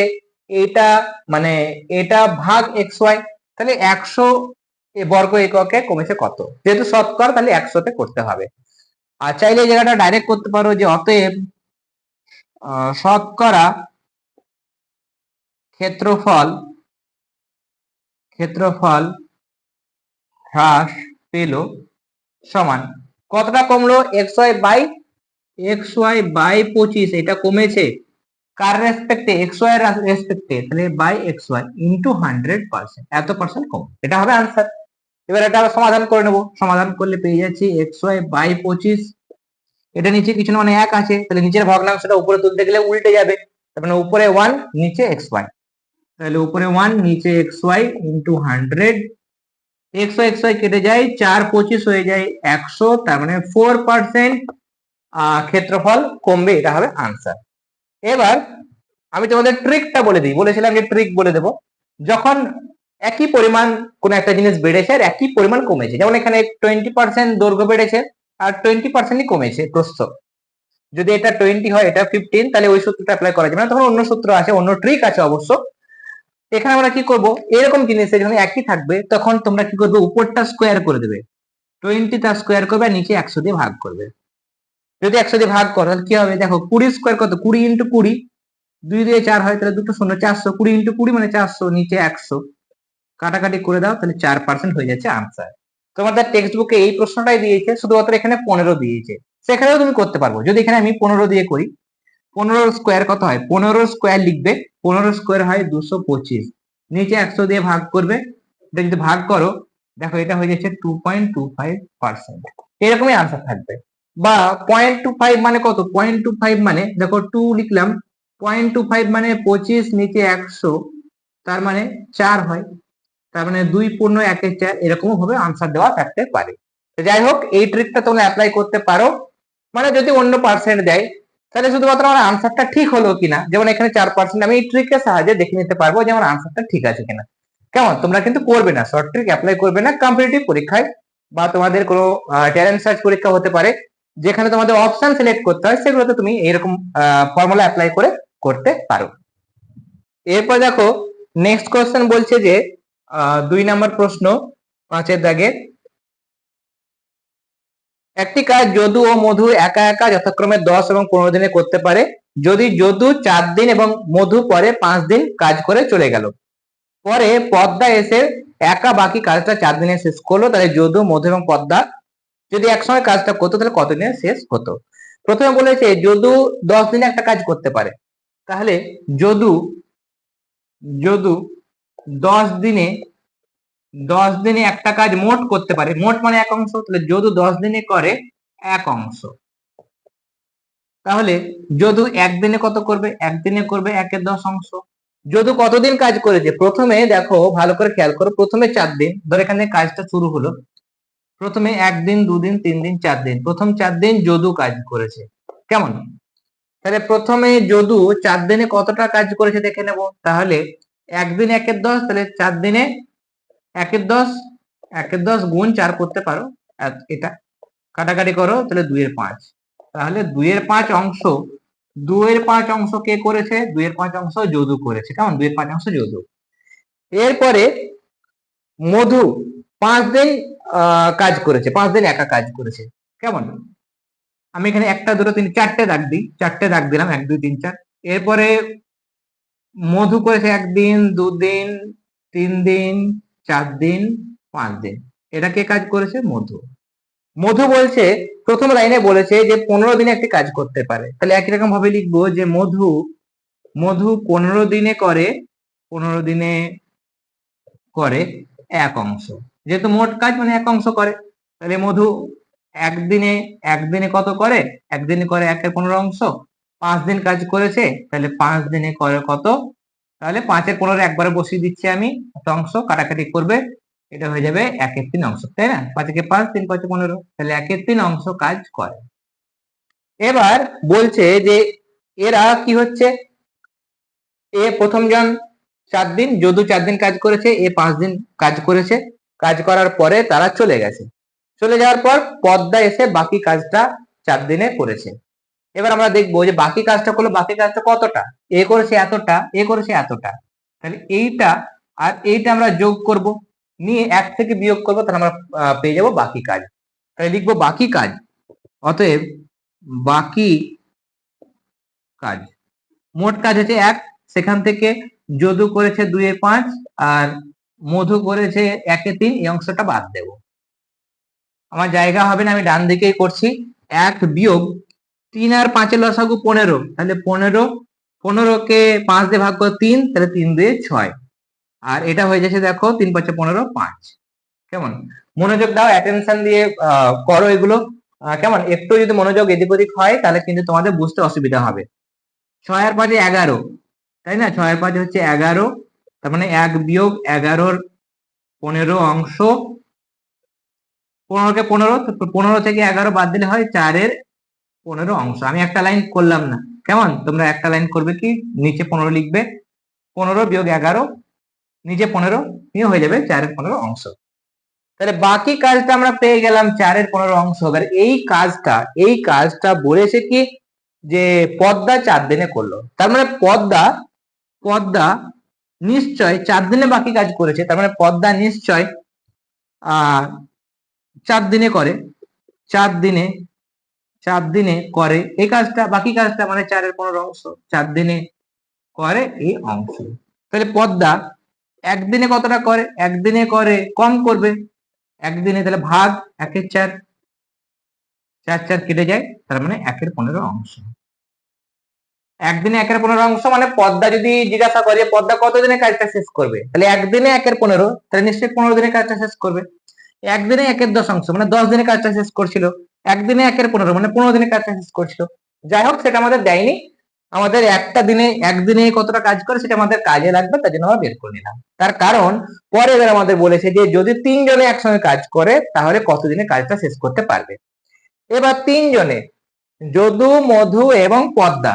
এটা, মানে এটা ভাগ xy, তাহলে 100 বর্গ এককে কমেছে কত। যেহেতু শতকরা তাহলে 100তে করতে হবে। আর চাইলে এই জায়গাটা ডাইরেক্ট করতে পারো যে অতএব শতকরা ক্ষেত্রফল হ্রাস পেল সমান কতটা কমলো, xy বাই 25 এটা কমেছে কার রেসপেক্টে, xy এর রেসপেক্টে, তাহলে বাই xy ইনটু 100%, এত পার্সেন্ট কম, এটা হবে आंसर। এবার এটা সমাধান করে নেব, সমাধান করলে পেয়ে যাচ্ছি xy বাই 25, এটা নিচে কিছু না মানে 1 আছে, তাহলে নিচের ভগ্নাংশটা উপরে তুলতে গেলে উল্টে যাবে, তার মানে উপরে 1 নিচে xy, তাহলে উপরে 1 নিচে xy ইনটু 100, xy কেটে যায়, 4 25 হয়ে যায় 100, তার মানে 4% ক্ষেত্রফল কমবে, এটা হবে आंसर। এবার আমি তোমাদের ট্রিকটা বলে দিই, বলেছিলাম যে ট্রিক বলে দেব, যখন একই পরিমাণ কোন একটা জিনিস বেড়েছে আর একই পরিমাণ কমেছে, যেমন এখানে 20% দৈর্ঘ্য বেড়েছে আর 20%ই কমেছে প্রস্থ, যদি এটা 20 হয় এটা 15, তাহলে ওই সূত্রটা অ্যাপ্লাই করা যাবে না, তখন অন্য সূত্র আছে, অন্য ট্রিক আছে অবশ্য। এখানে আমরা কি করব, এরকম জিনিসে যখন একই থাকবে তখন তোমরা কি করবে, উপরটা স্কোয়ার করে দেবে, 20 টা স্কোয়ার করবে আর নিচে 100 দিয়ে ভাগ করবে। যদি 100 দিয়ে ভাগ করো কি হবে, দেখো 20 স্কোয়ার কত, 20 ইন্টু 20, 2 দিয়ে 4 হয়, তাহলে দুটো শূন্য 400, 20 ইন্টু 20 মানে 400, নিচে 100, কাটাকাটি করে দাও, তাহলে 4% হয়ে যাচ্ছে आंसर। তোমাদের টেক্সট বুকে এই প্রশ্নটাই দিয়েছে, শুধুমাত্র এখানে 15 দিয়েছে, সেখানেও তুমি করতে পারবো। যদি এখানে আমি 15 দিয়ে করি, 15 স্কোয়ার কত হয়, 15 স্কোয়ার লিখবে, 15 স্কোয়ার হয় 225, নিচে 100 দিয়ে ভাগ করবে, এটা যদি ভাগ করো দেখো এটা হয়ে যাচ্ছে 2.25%, এরকমই आंसर থাকবে। বা 0.25 মানে কত, 0.25 মানে দেখো 2 লিখলাম, 0.25 মানে 25 নিচে 100, তার মানে 4 হয়, তার মানে 2 পূর্ণ 1 এর 4, এরকম ভাবে आंसर দেওয়া থাকতে পারে। যাই হোক এই ট্রিকটা তোমরা অ্যাপ্লাই করতে পারো, মানে যদি অন্য পার্সেন্ট দেয় তাহলে শুধুমাত্র আমার আনসারটা ঠিক হলো কিনা, যেমন এখানে 4%, আমি এই ট্রিকের সাহায্যে দেখে নিতে পারবো যে আমার আনসারটা ঠিক আছে কিনা। কেমন, তোমরা কিন্তু করবে না, শর্ট ট্রিক অ্যাপ্লাই করবে না কম্পিটিটিভ পরীক্ষায়, বা তোমাদের কোনো ট্যালেন্ট সার্চ পরীক্ষা হতে পারে যেখানে তোমাদের অপশন সিলেক্ট করতে হয়, সেগুলোতে তুমি এরকম ফর্মুলা অ্যাপ্লাই করে করতে পারো। এরপর দেখো নেক্সট কোশ্চেন বলছে যে 2 নম্বর প্রশ্ন 5 দাগে, একটি কাজ যদু ও মধু একা একা যথাক্রমে 10 এবং 15 দিনে করতে পারে, যদি যদু 4 দিন এবং মধু পরে 5 দিন কাজ করে চলে গেল, পরে পদ্মা এসে একা বাকি কাজটা 4 দিনে শেষ করলো, তাহলে যদু মধু এবং পদ্মা যদি একসঙ্গে কাজটা করতো তাহলে কত দিনে শেষ হতো। প্রথমে বলেছে যদু 10 দিনে একটা কাজ করতে পারে, তাহলে যদু যদু 10 দিনে 10 দিনে একটা কাজ মোট করতে পারে, মোট মানে এক অংশ, তাহলে যদু 10 দিনে করে এক অংশ, তাহলে যদু একদিনে কত করবে, একদিনে করবে 1/10 অংশ। যদু কতদিন কাজ করেছে, প্রথমে দেখো ভালো করে খেয়াল করো, প্রথমে 4 দিন ধর, এখানে কাজটা শুরু হলো, প্রথমে 1 দিন 2 দিন 3 দিন 4 দিন, প্রথম 4 দিন যদু কাজ করেছে, কেমন, তাহলে প্রথমে যদু 4 দিনে কতটা কাজ করেছে দেখে নেব, তাহলে একদিন 1/10, তাহলে 4 দিনে 1/10, 1/10 গুণ 4 করতে পারো, এটা কাটাকাটি করো, তাহলে 2/5, তাহলে 2/5 অংশ, 2/5 অংশ কে করেছে, 2/5 অংশ যদু করেছে, কেমন, 2/5 অংশ যদু। এরপরে মধু 5 দিন কাজ করেছে, 5 দিন একা কাজ করেছে, কেমন, আমি এখানে 1 2 3 4টে দাগ দিই, 4টে দাগ দিলাম, 1 2 3 4। এরপরে মধু করেছে 1 দিন 2 দিন 3 দিন 4 দিন 5 দিন, এটা কে কাজ করেছে, মধু। মধু বলছে প্রথম লাইনে বলেছে যে 15 দিনে একটি কাজ করতে পারে, তাহলে একই রকম ভাবে লিখবো যে মধু 15 দিনে করে 15 দিনে করে এক অংশ, যেহেতু মোট কাজ মানে এক অংশ করে, তাহলে মধু একদিনে কত করে, একদিনে করে 1/15 অংশ, 5 দিন কাজ করেছে, তাহলে 5 দিনে করে কত, তাহলে 5-এর 15 একবারে বসিয়ে দিচ্ছি আমি, একটা অংশ কাটাকাটি করবে, এটা হয়ে যাবে 1/3 অংশ, তাই না? 5 × 5 3 × 5 = 15, তাহলে 1/3 অংশ কাজ করে। এবার বলছে যে এরা কি হচ্ছে, এ প্রথম জন 4 দিন, যদু 4 দিন কাজ করেছে, এ 5 দিন কাজ করেছে, কাজ করার পরে তারা চলে গেছে, চলে যাওয়ার পর পদ্মা এসে বাকি কাজটা 4 দিনে করেছে। এবার আমরা দেখবো যে বাকি কাজটা করলো, বাকি কাজটা কতটা, এ করেছে এতটা, এ করেছে এতটা, তাহলে এইটা আর এইটা আমরা যোগ করব, নিয়ে 1 থেকে বিয়োগ করব, তাহলে আমরা পেয়ে যাব বাকি কাজ। তাহলে লিখবো বাকি কাজ, অতএব বাকি কাজ, মোট কাজ হচ্ছে 1, সেখান থেকে যদু করেছে 2/5 আর মধু করেছে 1/3, এই অংশটা বাদ দেব, আমার জায়গা হবে না, আমি ডান দিকেই করছি। 1 বিয়োগ 3 আর 5 এর লসাগু 15, তাহলে 15কে 5 দিয়ে ভাগ করে 3, তাহলে 3 দিয়ে 6, আর এটা হয়ে যাচ্ছে দেখো 3 × 5 = 15, 5। কেমন, মনোযোগ দাও, অ্যাটেনশন দিয়ে করো এগুলো, কেমন, একটু যদি মনোযোগ এদিক ওদিক হয় তাহলে কিন্তু তোমাদের বুঝতে অসুবিধা হবে। 6 আর 5 11, তাই না? 6 আর 5 হচ্ছে 11, তার মানে 1 বিয়োগ 11-র 15 অংশ, 15কে 15 থেকে 11 বাদ দিলে হয় 4-এর 15 অংশ। আমি একটা লাইন করলাম না, কেমন, তোমরা একটা লাইন করবে কি, নিচে 15 লিখবে, 15 বিয়োগ 11, নিচে 15 নিয়ে হয়ে যাবে 4-এর 15 অংশ। তাহলে বাকি কাজটা আমরা পেয়ে গেলাম 4-এর 15 অংশ। এবার এই কাজটা বলেছে কি যে পদ্মা 4 দিনে করলো, তার মানে পদ্মা নিশ্চয় 4 দিনে বাকি কাজ করেছে, তার মানে পদ্মা নিশ্চয় 4 দিনে করে, 4 দিনে করে এই কাজটা, বাকি কাজটা মানে 4-এর 15 অংশ 4 দিনে করে এই অংশ। তাহলে পদ্মা একদিনে কতটা করে, একদিনে করে কম করবে, একদিনে, তাহলে ভাগ 1/4, 4 4 কেটে যায়, তার মানে 1-এর 15 অংশ। একদিনে 1-এর 15 অংশ মানে পদ্মা যদি জিজ্ঞাসা করে পদ্মা কতদিনে কাজটা শেষ করবে, তাহলে একদিনে 1-এর 15, তাহলে নিশ্চয়ই 15 দিনে কাজটা শেষ করবে। একদিনে 1-এর 10 অংশ মানে 10 দিনে কাজটা শেষ করছিল, একদিনে 1-এর 15 মানে 15 দিনে কাজটা শেষ করছিল। যাই হোক, সেটা আমাদের দেয়নি, আমাদের একদিনে কতটা কাজ করে সেটা আমাদের কাজে লাগবে, তার জন্য আমরা বের করে নিলাম। তার কারণ পরে এবার আমাদের বলেছে যে যদি 3 জনে একসঙ্গে কাজ করে তাহলে কতদিনে কাজটা শেষ করতে পারবে। এবার 3 জনে, যদু, মধু এবং পদ্মা,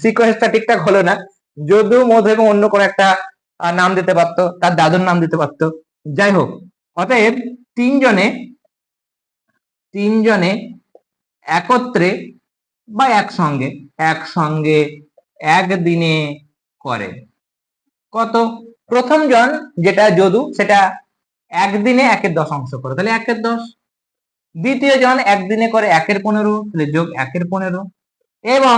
সিকোয়েন্সটা ঠিকঠাক হলো না, যদু, মধু এবং অন্য কোনো একটা নাম দিতে পারতো, তার দাদুর নাম দিতে পারতো, যাই হোক, অতএব 3 জনে একত্রে বা একসঙ্গে একদিনে করে কত, প্রথম জন যেটা যদু সেটা একদিনে 1/10 অংশ করে, তাহলে 1/10, দ্বিতীয় জন একদিনে করে 1-এর 15, তাহলে যোগ 1-এর 15, এবং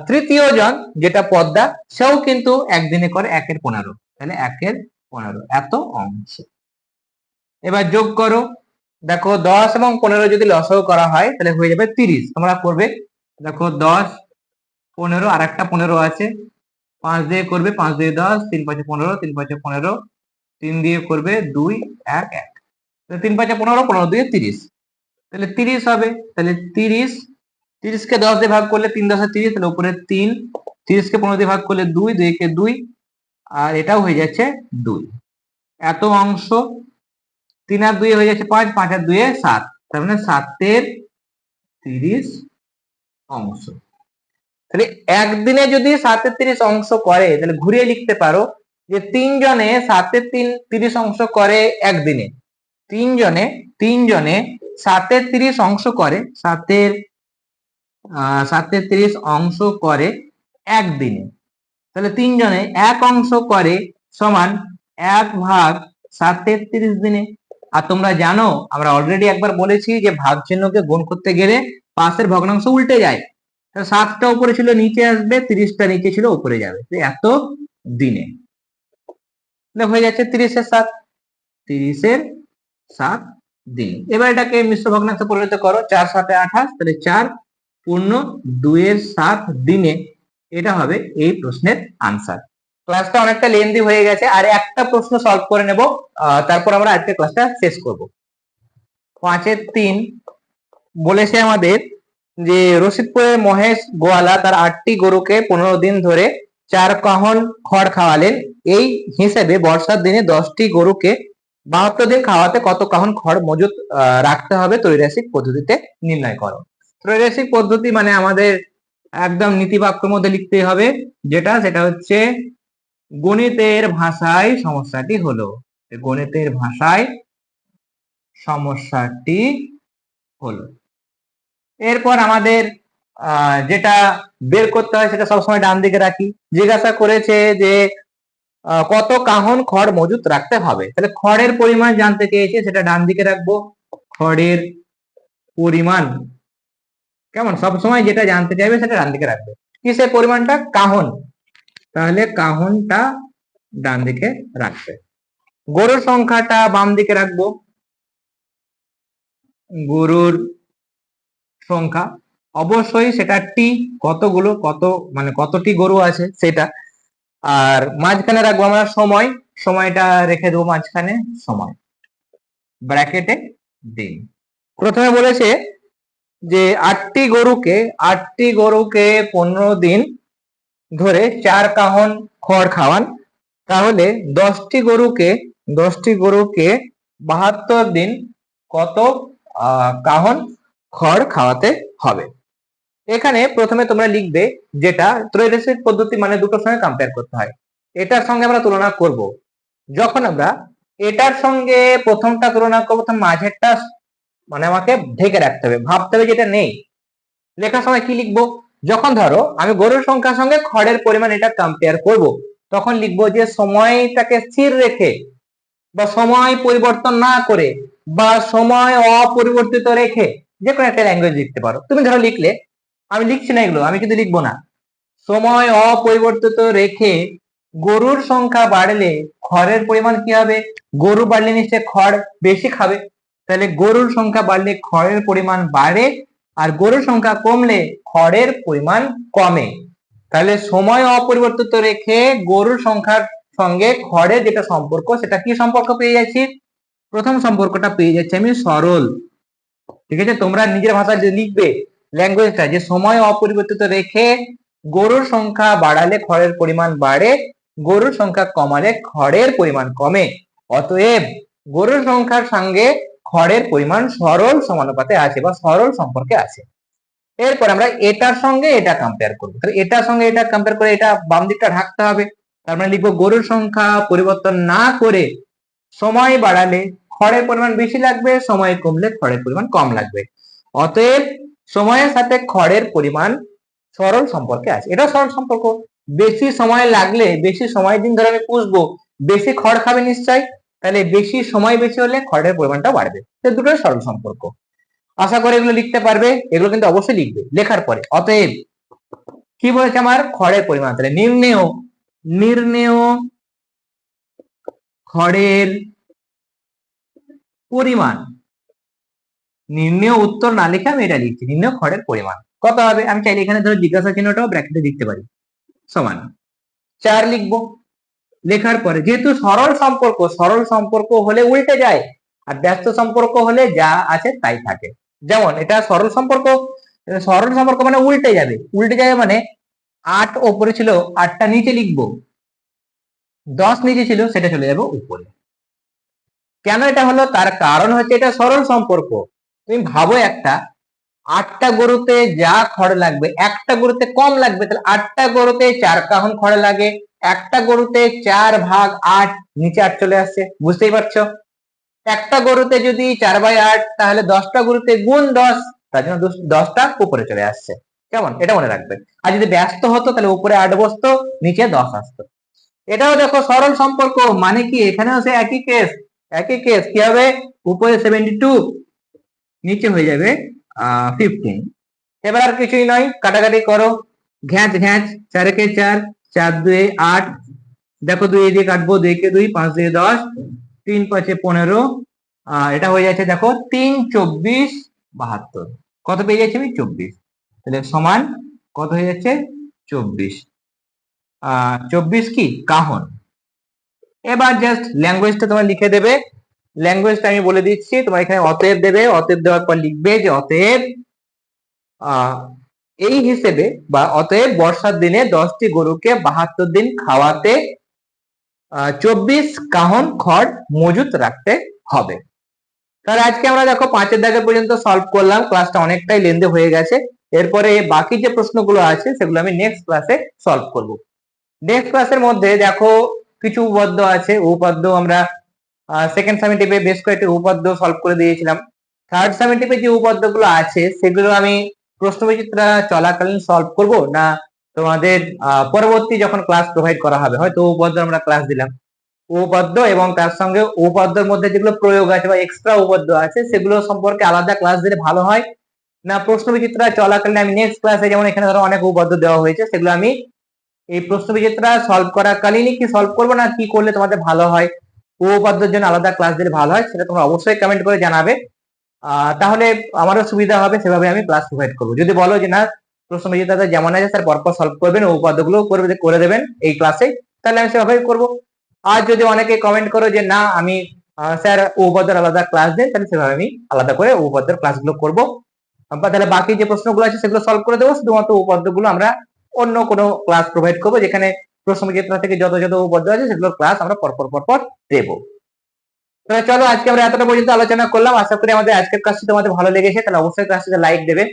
তৃতীয় জন যেটা পদ্মা সেও কিন্তু একদিনে করে 1-এর 15, তাহলে 1-এর 15 এত অংশ। এবার যোগ করো, দেখো 10 এবং 15 যদি লসাগু করা হয় তাহলে হয়ে যাবে 30, তোমরা করবে, দেখো 10 15 আর একটা 15 আছে, 5 দিয়ে করবে, 5 দিয়ে 10, 3 × 5 = 15, 3 × 5 = 15, 3 দিয়ে করবে 2 1 1, তাহলে 3 × 5 = 15, 15 দিয়ে 30, তাহলে 30 হবে, তাহলে 30 কে 10 দিয়ে ভাগ করলে 3 × 10 = 30, তাহলে উপরে 3, 30 কে 15 দিয়ে ভাগ করলে 2, 2 কে 2, আর এটাও হয়ে যাচ্ছে 2, এত অংশ, 3 আর 2 হয়ে যাচ্ছে 5, 5 আর 2 7, তার মানে 7-এর 30 অংশ। তাহলে একদিনে যদি 7-এর 30 অংশ করে তাহলে ঘুরিয়ে লিখতে পারো যে 3 জনে 7-এর 30 অংশ করে একদিনে, 3 জনে 7-এর 30 অংশ করে, 7-এর 30 অংশ করে একদিনে, তাহলে 3 জনে 1 অংশ করে সমান 1/7-এর 30 দিনে। আর তোমরা জানো আমরা অলরেডি একবার বলেছি যে ভাগ চিহ্নকে গুণ করতে গেলে পাশের ভগ্নাংশ উল্টে যায়, 7টা উপরে ছিল নিচে আসবে, 30টা নিচে ছিল উপরে যাবে, এত দিনে হয়ে যাচ্ছে 30-এর 7, 30-এর 7 দিন। এবার এটাকে মিশ্র ভগ্নাংশে পরিণত করো, 4 × 7 = 28, তাহলে 4 পূর্ণ 2-এর 7 দিনে, এটা হবে এই প্রশ্নের আনসার। ক্লাসটা অনেকটা লেন্দি হয়ে গেছে, আর একটা প্রশ্ন সলভ করে নেব, তারপর আমরা আজকে ক্লাসটা শেষ করব। 5-এর 3 বলেছে আমাদের যে রশিদপুরের মহেশ গোয়ালা তার 8টি গরুকে 15 দিন ধরে 4 কাহন খড় খাওয়ালেন, এই হিসেবে বর্ষার দিনে 10টি গরুকে 72 দিন খাওয়াতে কত কাহন খড় মজুত রাখতে হবে ত্রৈরাশিক পদ্ধতিতে নির্ণয় করো। ত্রৈরাশিক পদ্ধতি মানে আমাদের একদম নীতিবাক্যের মধ্যে লিখতে হবে, সেটা হচ্ছে গণিতের ভাষায় সমস্যাটি হলো, গণিতের ভাষায় সমস্যাটি হলো। এরপর আমাদের যেটা বের করতে হয় সেটা সবসময় ডান দিকে রাখি। জিজ্ঞাসা করেছে যে কত কাহন খড় মজুত রাখতে হবে, তাহলে খড়ের পরিমাণ জানতে চেয়েছে, সেটা ডান দিকে রাখবো। খড়ের পরিমাণ, কেমন, সবসময় যেটা জানতে চাইবে সেটা ডান দিকে রাখবে। কিসের পরিমাণটা? কাহন, তাহলে কাহনটা ডান দিকে রাখবে। গরুর সংখ্যাটা বাম দিকে রাখবো, গরুর সংখ্যা অবশ্যই সেটা টি, কতগুলো, মানে কতটি গরু আছে সেটা। আর মাঝখানে রাখবো আমরা সময়, সময়টা রেখে দেবো মাঝখানে, সময় ব্র্যাকেটে দিন। প্রথমে বলেছে যে 8টি গরুকে 15 দিন ধরে 4 কাহন খড় খাওয়ান, তাহলে 10টি গরুকে 72 দিন কত কাহন খড় খাওয়াতে হবে। এখানে প্রথমে তোমরা লিখবে, যেটা ত্রৈরাশিক পদ্ধতি মানে দুটোর সঙ্গে কম্পেয়ার করতে হয়, এটার সঙ্গে আমরা তুলনা করব। যখন আমরা এটার সঙ্গে প্রথমটা তুলনা করবো, তখন মাঝেরটা মানে আমাকে ঢেকে রাখতে হবে, ভাবতে হবে যেটা নেই। লেখার সময় কি লিখবো? যখন ধরো আমি গরুর সংখ্যার সঙ্গে খড়ের পরিমাণ এটা কম্পেয়ার করব, তখন লিখবো যে সময়টাকে স্থির রেখে বা সময় পরিবর্তন না করে বা সময় অপরিবর্তিত রেখে যে কোনো একটা ল্যাঙ্গুয়েজ লিখতে পারো। তুমি ধরো লিখলে, আমি লিখছি না এগুলো, আমি কিন্তু লিখবো না। সময় অপরিবর্তিত রেখে গরুর সংখ্যা বাড়লে খড়ের পরিমাণ কি হবে? গরু বাড়লে নিশ্চয়ই খড় বেশি খাবে, তাহলে গরুর সংখ্যা বাড়লে খড়ের পরিমাণ বাড়ে, আর গরুর সংখ্যা কমলে খড়ের পরিমাণ কমে। তাহলে সময় অপরিবর্তিত রেখে গরুর সংখ্যার সঙ্গে খড়ের যেটা সম্পর্ক, সেটা কি সম্পর্ক পেয়ে যাচ্ছি? প্রথম সম্পর্কটা পেয়ে যাচ্ছি আমি সরল। ঠিক আছে, তোমরা নিজের ভাষায় যে লিখবে ল্যাঙ্গুয়েজটা, যে সময় অপরিবর্তিত রেখে গরুর সংখ্যা বাড়ালে খড়ের পরিমাণ বাড়ে, গরুর সংখ্যা কমালে খড়ের পরিমাণ কমে, অতএব গরুর সংখ্যার সঙ্গে খড়ের পরিমাণ সরল সমানুপাতে আছে বা সরল সম্পর্কে আছে। এরপর আমরা এটার সঙ্গে এটা কম্পেয়ার করবো, তাহলে এটার সঙ্গে এটা কম্পেয়ার করে এটা বাম দিকটা ঢাকতে হবে। তার মানে লিখবো গরুর সংখ্যা পরিবর্তন না করে সময় বাড়ালে খড়ের পরিমাণ বেশি লাগবে, সময় কমলে খড়ের পরিমাণ কম লাগবে, অতএব সময়ের সাথে খড়ের পরিমাণ সরল সম্পর্কে আছে। এটা সরল সম্পর্ক। বেশি সময় লাগলে, বেশি সময় দিন ধরে আমি পুষবো, বেশি খড় খাবে নিশ্চয়, তাহলে বেশি সময় বেশি হলে খড়ের পরিমাণটা বাড়বে। দুটোই সরল সম্পর্ক। আশা করি এগুলো লিখতে পারবে, এগুলো কিন্তু অবশ্যই লিখবে লেখার পরে। অতএব কি বলেছে আমার? খড়ের পরিমাণ, তাহলে নির্ণেয় খড়ের পরিমাণ, নির্ণেয় উত্তর না লিখে আমি এটা লিখছি, নির্ণেয় খড়ের পরিমাণ কত হবে। আমি চাইলে এখানে ধরো জিজ্ঞাসা চিহ্নটাও ব্র্যাকেটে লিখতে পারি, সমান 4 লিখবো। লেখার পরে যেহেতু সরল সম্পর্ক হলে উল্টে যায়, আর ব্যস্ত সম্পর্ক হলে যা আছে তাই থাকে। যেমন এটা সরল সম্পর্ক মানে উল্টে যাবে মানে 8 ওপরে ছিল, 8টা নিচে লিখবো, 10 নিচে ছিল সেটা চলে যাবে উপরে। কেন এটা হলো? তার কারণ হচ্ছে এটা সরল সম্পর্ক। তুমি ভাবো, 8টা গরুতে যা খড় লাগবে, একটা গরুতে কম লাগবে, তাহলে 8টা গরুতে 4 কাহন খড় লাগে, একটা গরুতে 4/8, নিচে 8 চলে আসছে, বুঝতেই পারছো। একটা গরুতে যদি 4/8, তাহলে 10টা গরুতে গুণ 10, তার জন্য 10টা উপরে চলে আসছে। কেমন? এটা মনে রাখবে। আর যদি ব্যস্ত হতো তাহলে উপরে 8 বসতো, নিচে 10 আসতো। এটাও দেখো সরল সম্পর্ক, মানে কি এখানেও সে একই কেস। কি হবে? উপরে 72, নিচে হয়ে যাবে 15। এবার আর কিছুই নয়, কাটাকাটি করো, ঘ্যাঁচ 4 একে 4, 4 2 8, দেখো 2 দিয়ে কাটবো, 2 কে 2, 5 দিয়ে 10, 3 5 15, এটা হয়ে যাচ্ছে দেখো 3 24 72। কত পেয়ে যাচ্ছি আমি? 24। তাহলে সমান কত হয়ে যাচ্ছে? 24। 24 কি কাহন। এবার জাস্ট ল্যাঙ্গুয়েজটা তোমরা লিখে দেবে। ল্যাঙ্গুয়েজটা আমি বলে দিচ্ছি, তোমরা এখানে অতএব দেবে, অতএব দেওয়ার পর লিখবে যে অতএব এই হিসেবে বা অতএব বর্ষার দিনে 10টি গরুকে 72 দিন খাওয়াতে 24 কাহন খড় মজুত রাখতে হবে। তাহলে আজকে আমরা দেখো 5 দাগে পর্যন্ত সলভ করলাম। ক্লাসটা অনেকটাই লেন্দি হয়ে গেছে। এরপরে বাকি যে প্রশ্নগুলো আছে সেগুলো আমি নেক্সট ক্লাসে সলভ করব। নেক্সট ক্লাসের মধ্যে দেখো কিছু উপপাদ্য আছে। উপপাদ্য আমরা সেকেন্ড সামেটিভে বেশ কয়েকটি উপপাদ্য সলভ করে দিয়েছিলাম। থার্ড সামেটিভে যে উপপাদ্যগুলো আছে সেগুলো আমি প্রশ্নবিচিত্রা চলাকালীন সলভ করব, না তোমাদের পরবর্তী যখন ক্লাস প্রোভাইড করা হবে, হয়তো উপপাদ্য আমরা ক্লাস দিলাম, উপপাদ্য এবং তার সঙ্গে উপপাদ্যের মধ্যে যেগুলো প্রয়োগ আছে বা এক্সট্রা উপপাদ্য আছে সেগুলো সম্পর্কে আলাদা ক্লাস দিলে ভালো হয়, না প্রশ্নবিচিত্রা চলাকালীন আমি নেক্সট ক্লাসে, যেমন এখানে ধরো অনেক উপপাদ্য দেওয়া হয়েছে, সেগুলো আমি এই প্রশ্নবিচিত্রা সলভ করাকালীনই কি সলভ করবো, না কি করলে তোমাদের ভালো হয়, উপপাদ্যের জন্য আলাদা ক্লাস দিলে ভালো হয়, সেটা তোমরা অবশ্যই কমেন্ট করে জানাবে। তাহলে আমারও সুবিধা হবে, সেভাবে আমি ক্লাস প্রোভাইড করবো। যদি বলো যে না প্রশ্নবিচিত্রাতে যেমন আছে স্যার পরপর সলভ করবেন, উপপাদ্যগুলো করে দেবেন এই ক্লাসে, তাহলে আমি সেভাবেই করবো। আর যদি অনেকে কমেন্ট করো যে না আমি স্যার উপপাদ্যের আলাদা ক্লাস দেন, তাহলে সেভাবে আমি আলাদা করে উপপাদ্যের ক্লাসগুলো করবো। তাহলে বাকি যে প্রশ্নগুলো আছে সেগুলো সলভ করে দেবো, শুধুমাত্র উপপাদ্যগুলো আমরা অন্য কোনো ক্লাস প্রোভাইড করবো, যেখানে প্রশ্নবিচিত্রা থেকে যত যত উপপাদ্য আছে সেগুলোর ক্লাস আমরা পরপর দেবো। তাহলে চলো আজকে আমরা এতটা পর্যন্ত আলোচনা করলাম। আশা করি আমাদের আজকের ক্লাসটি তোমাদের ভালো লেগেছে। তাহলে অবশ্যই ক্লাসটিতে লাইক দেবে,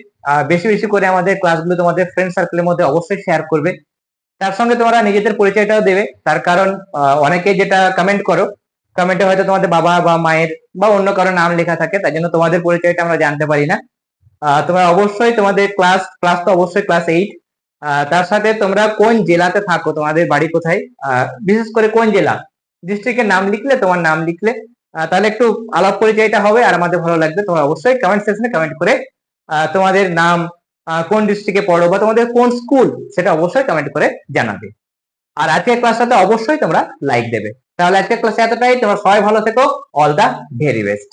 বেশি বেশি করে আমাদের ক্লাসগুলো তোমাদের ফ্রেন্ড সার্কেলের মধ্যে অবশ্যই শেয়ার করবে। তার সঙ্গে তোমরা নিজেদের পরিচয়টাও দেবে, তার কারণ অনেকে যেটা কমেন্ট করো, কমেন্টে হয়তো তোমাদের বাবা বা মায়ের বা অন্য কারো নাম লেখা থাকে, তাই জন্য তোমাদের পরিচয়টা আমরা জানতে পারি না। তোমরা অবশ্যই তোমাদের ক্লাস তো অবশ্যই ক্লাস 8, তার সাথে তোমরা কোন জেলাতে থাকো, তোমাদের বাড়ি কোথায়, বিশেষ করে কোন জেলা, ডিস্ট্রিক্টের নাম লিখলে, তোমার নাম লিখলে, তাহলে একটু আলাপ পরিচয়টা হবে আর আমাদের ভালো লাগবে। তোমরা অবশ্যই কমেন্ট সেকশনে কমেন্ট করে তোমাদের নাম, কোন ডিস্ট্রিক্টে পড়ো বা তোমাদের কোন স্কুল, সেটা অবশ্যই কমেন্ট করে জানাবে। আর আজকের ক্লাসটাতে অবশ্যই তোমরা লাইক দেবে। তাহলে আজকের ক্লাসে এতটাই। তোমরা সবাই ভালো থেকো। All the very best.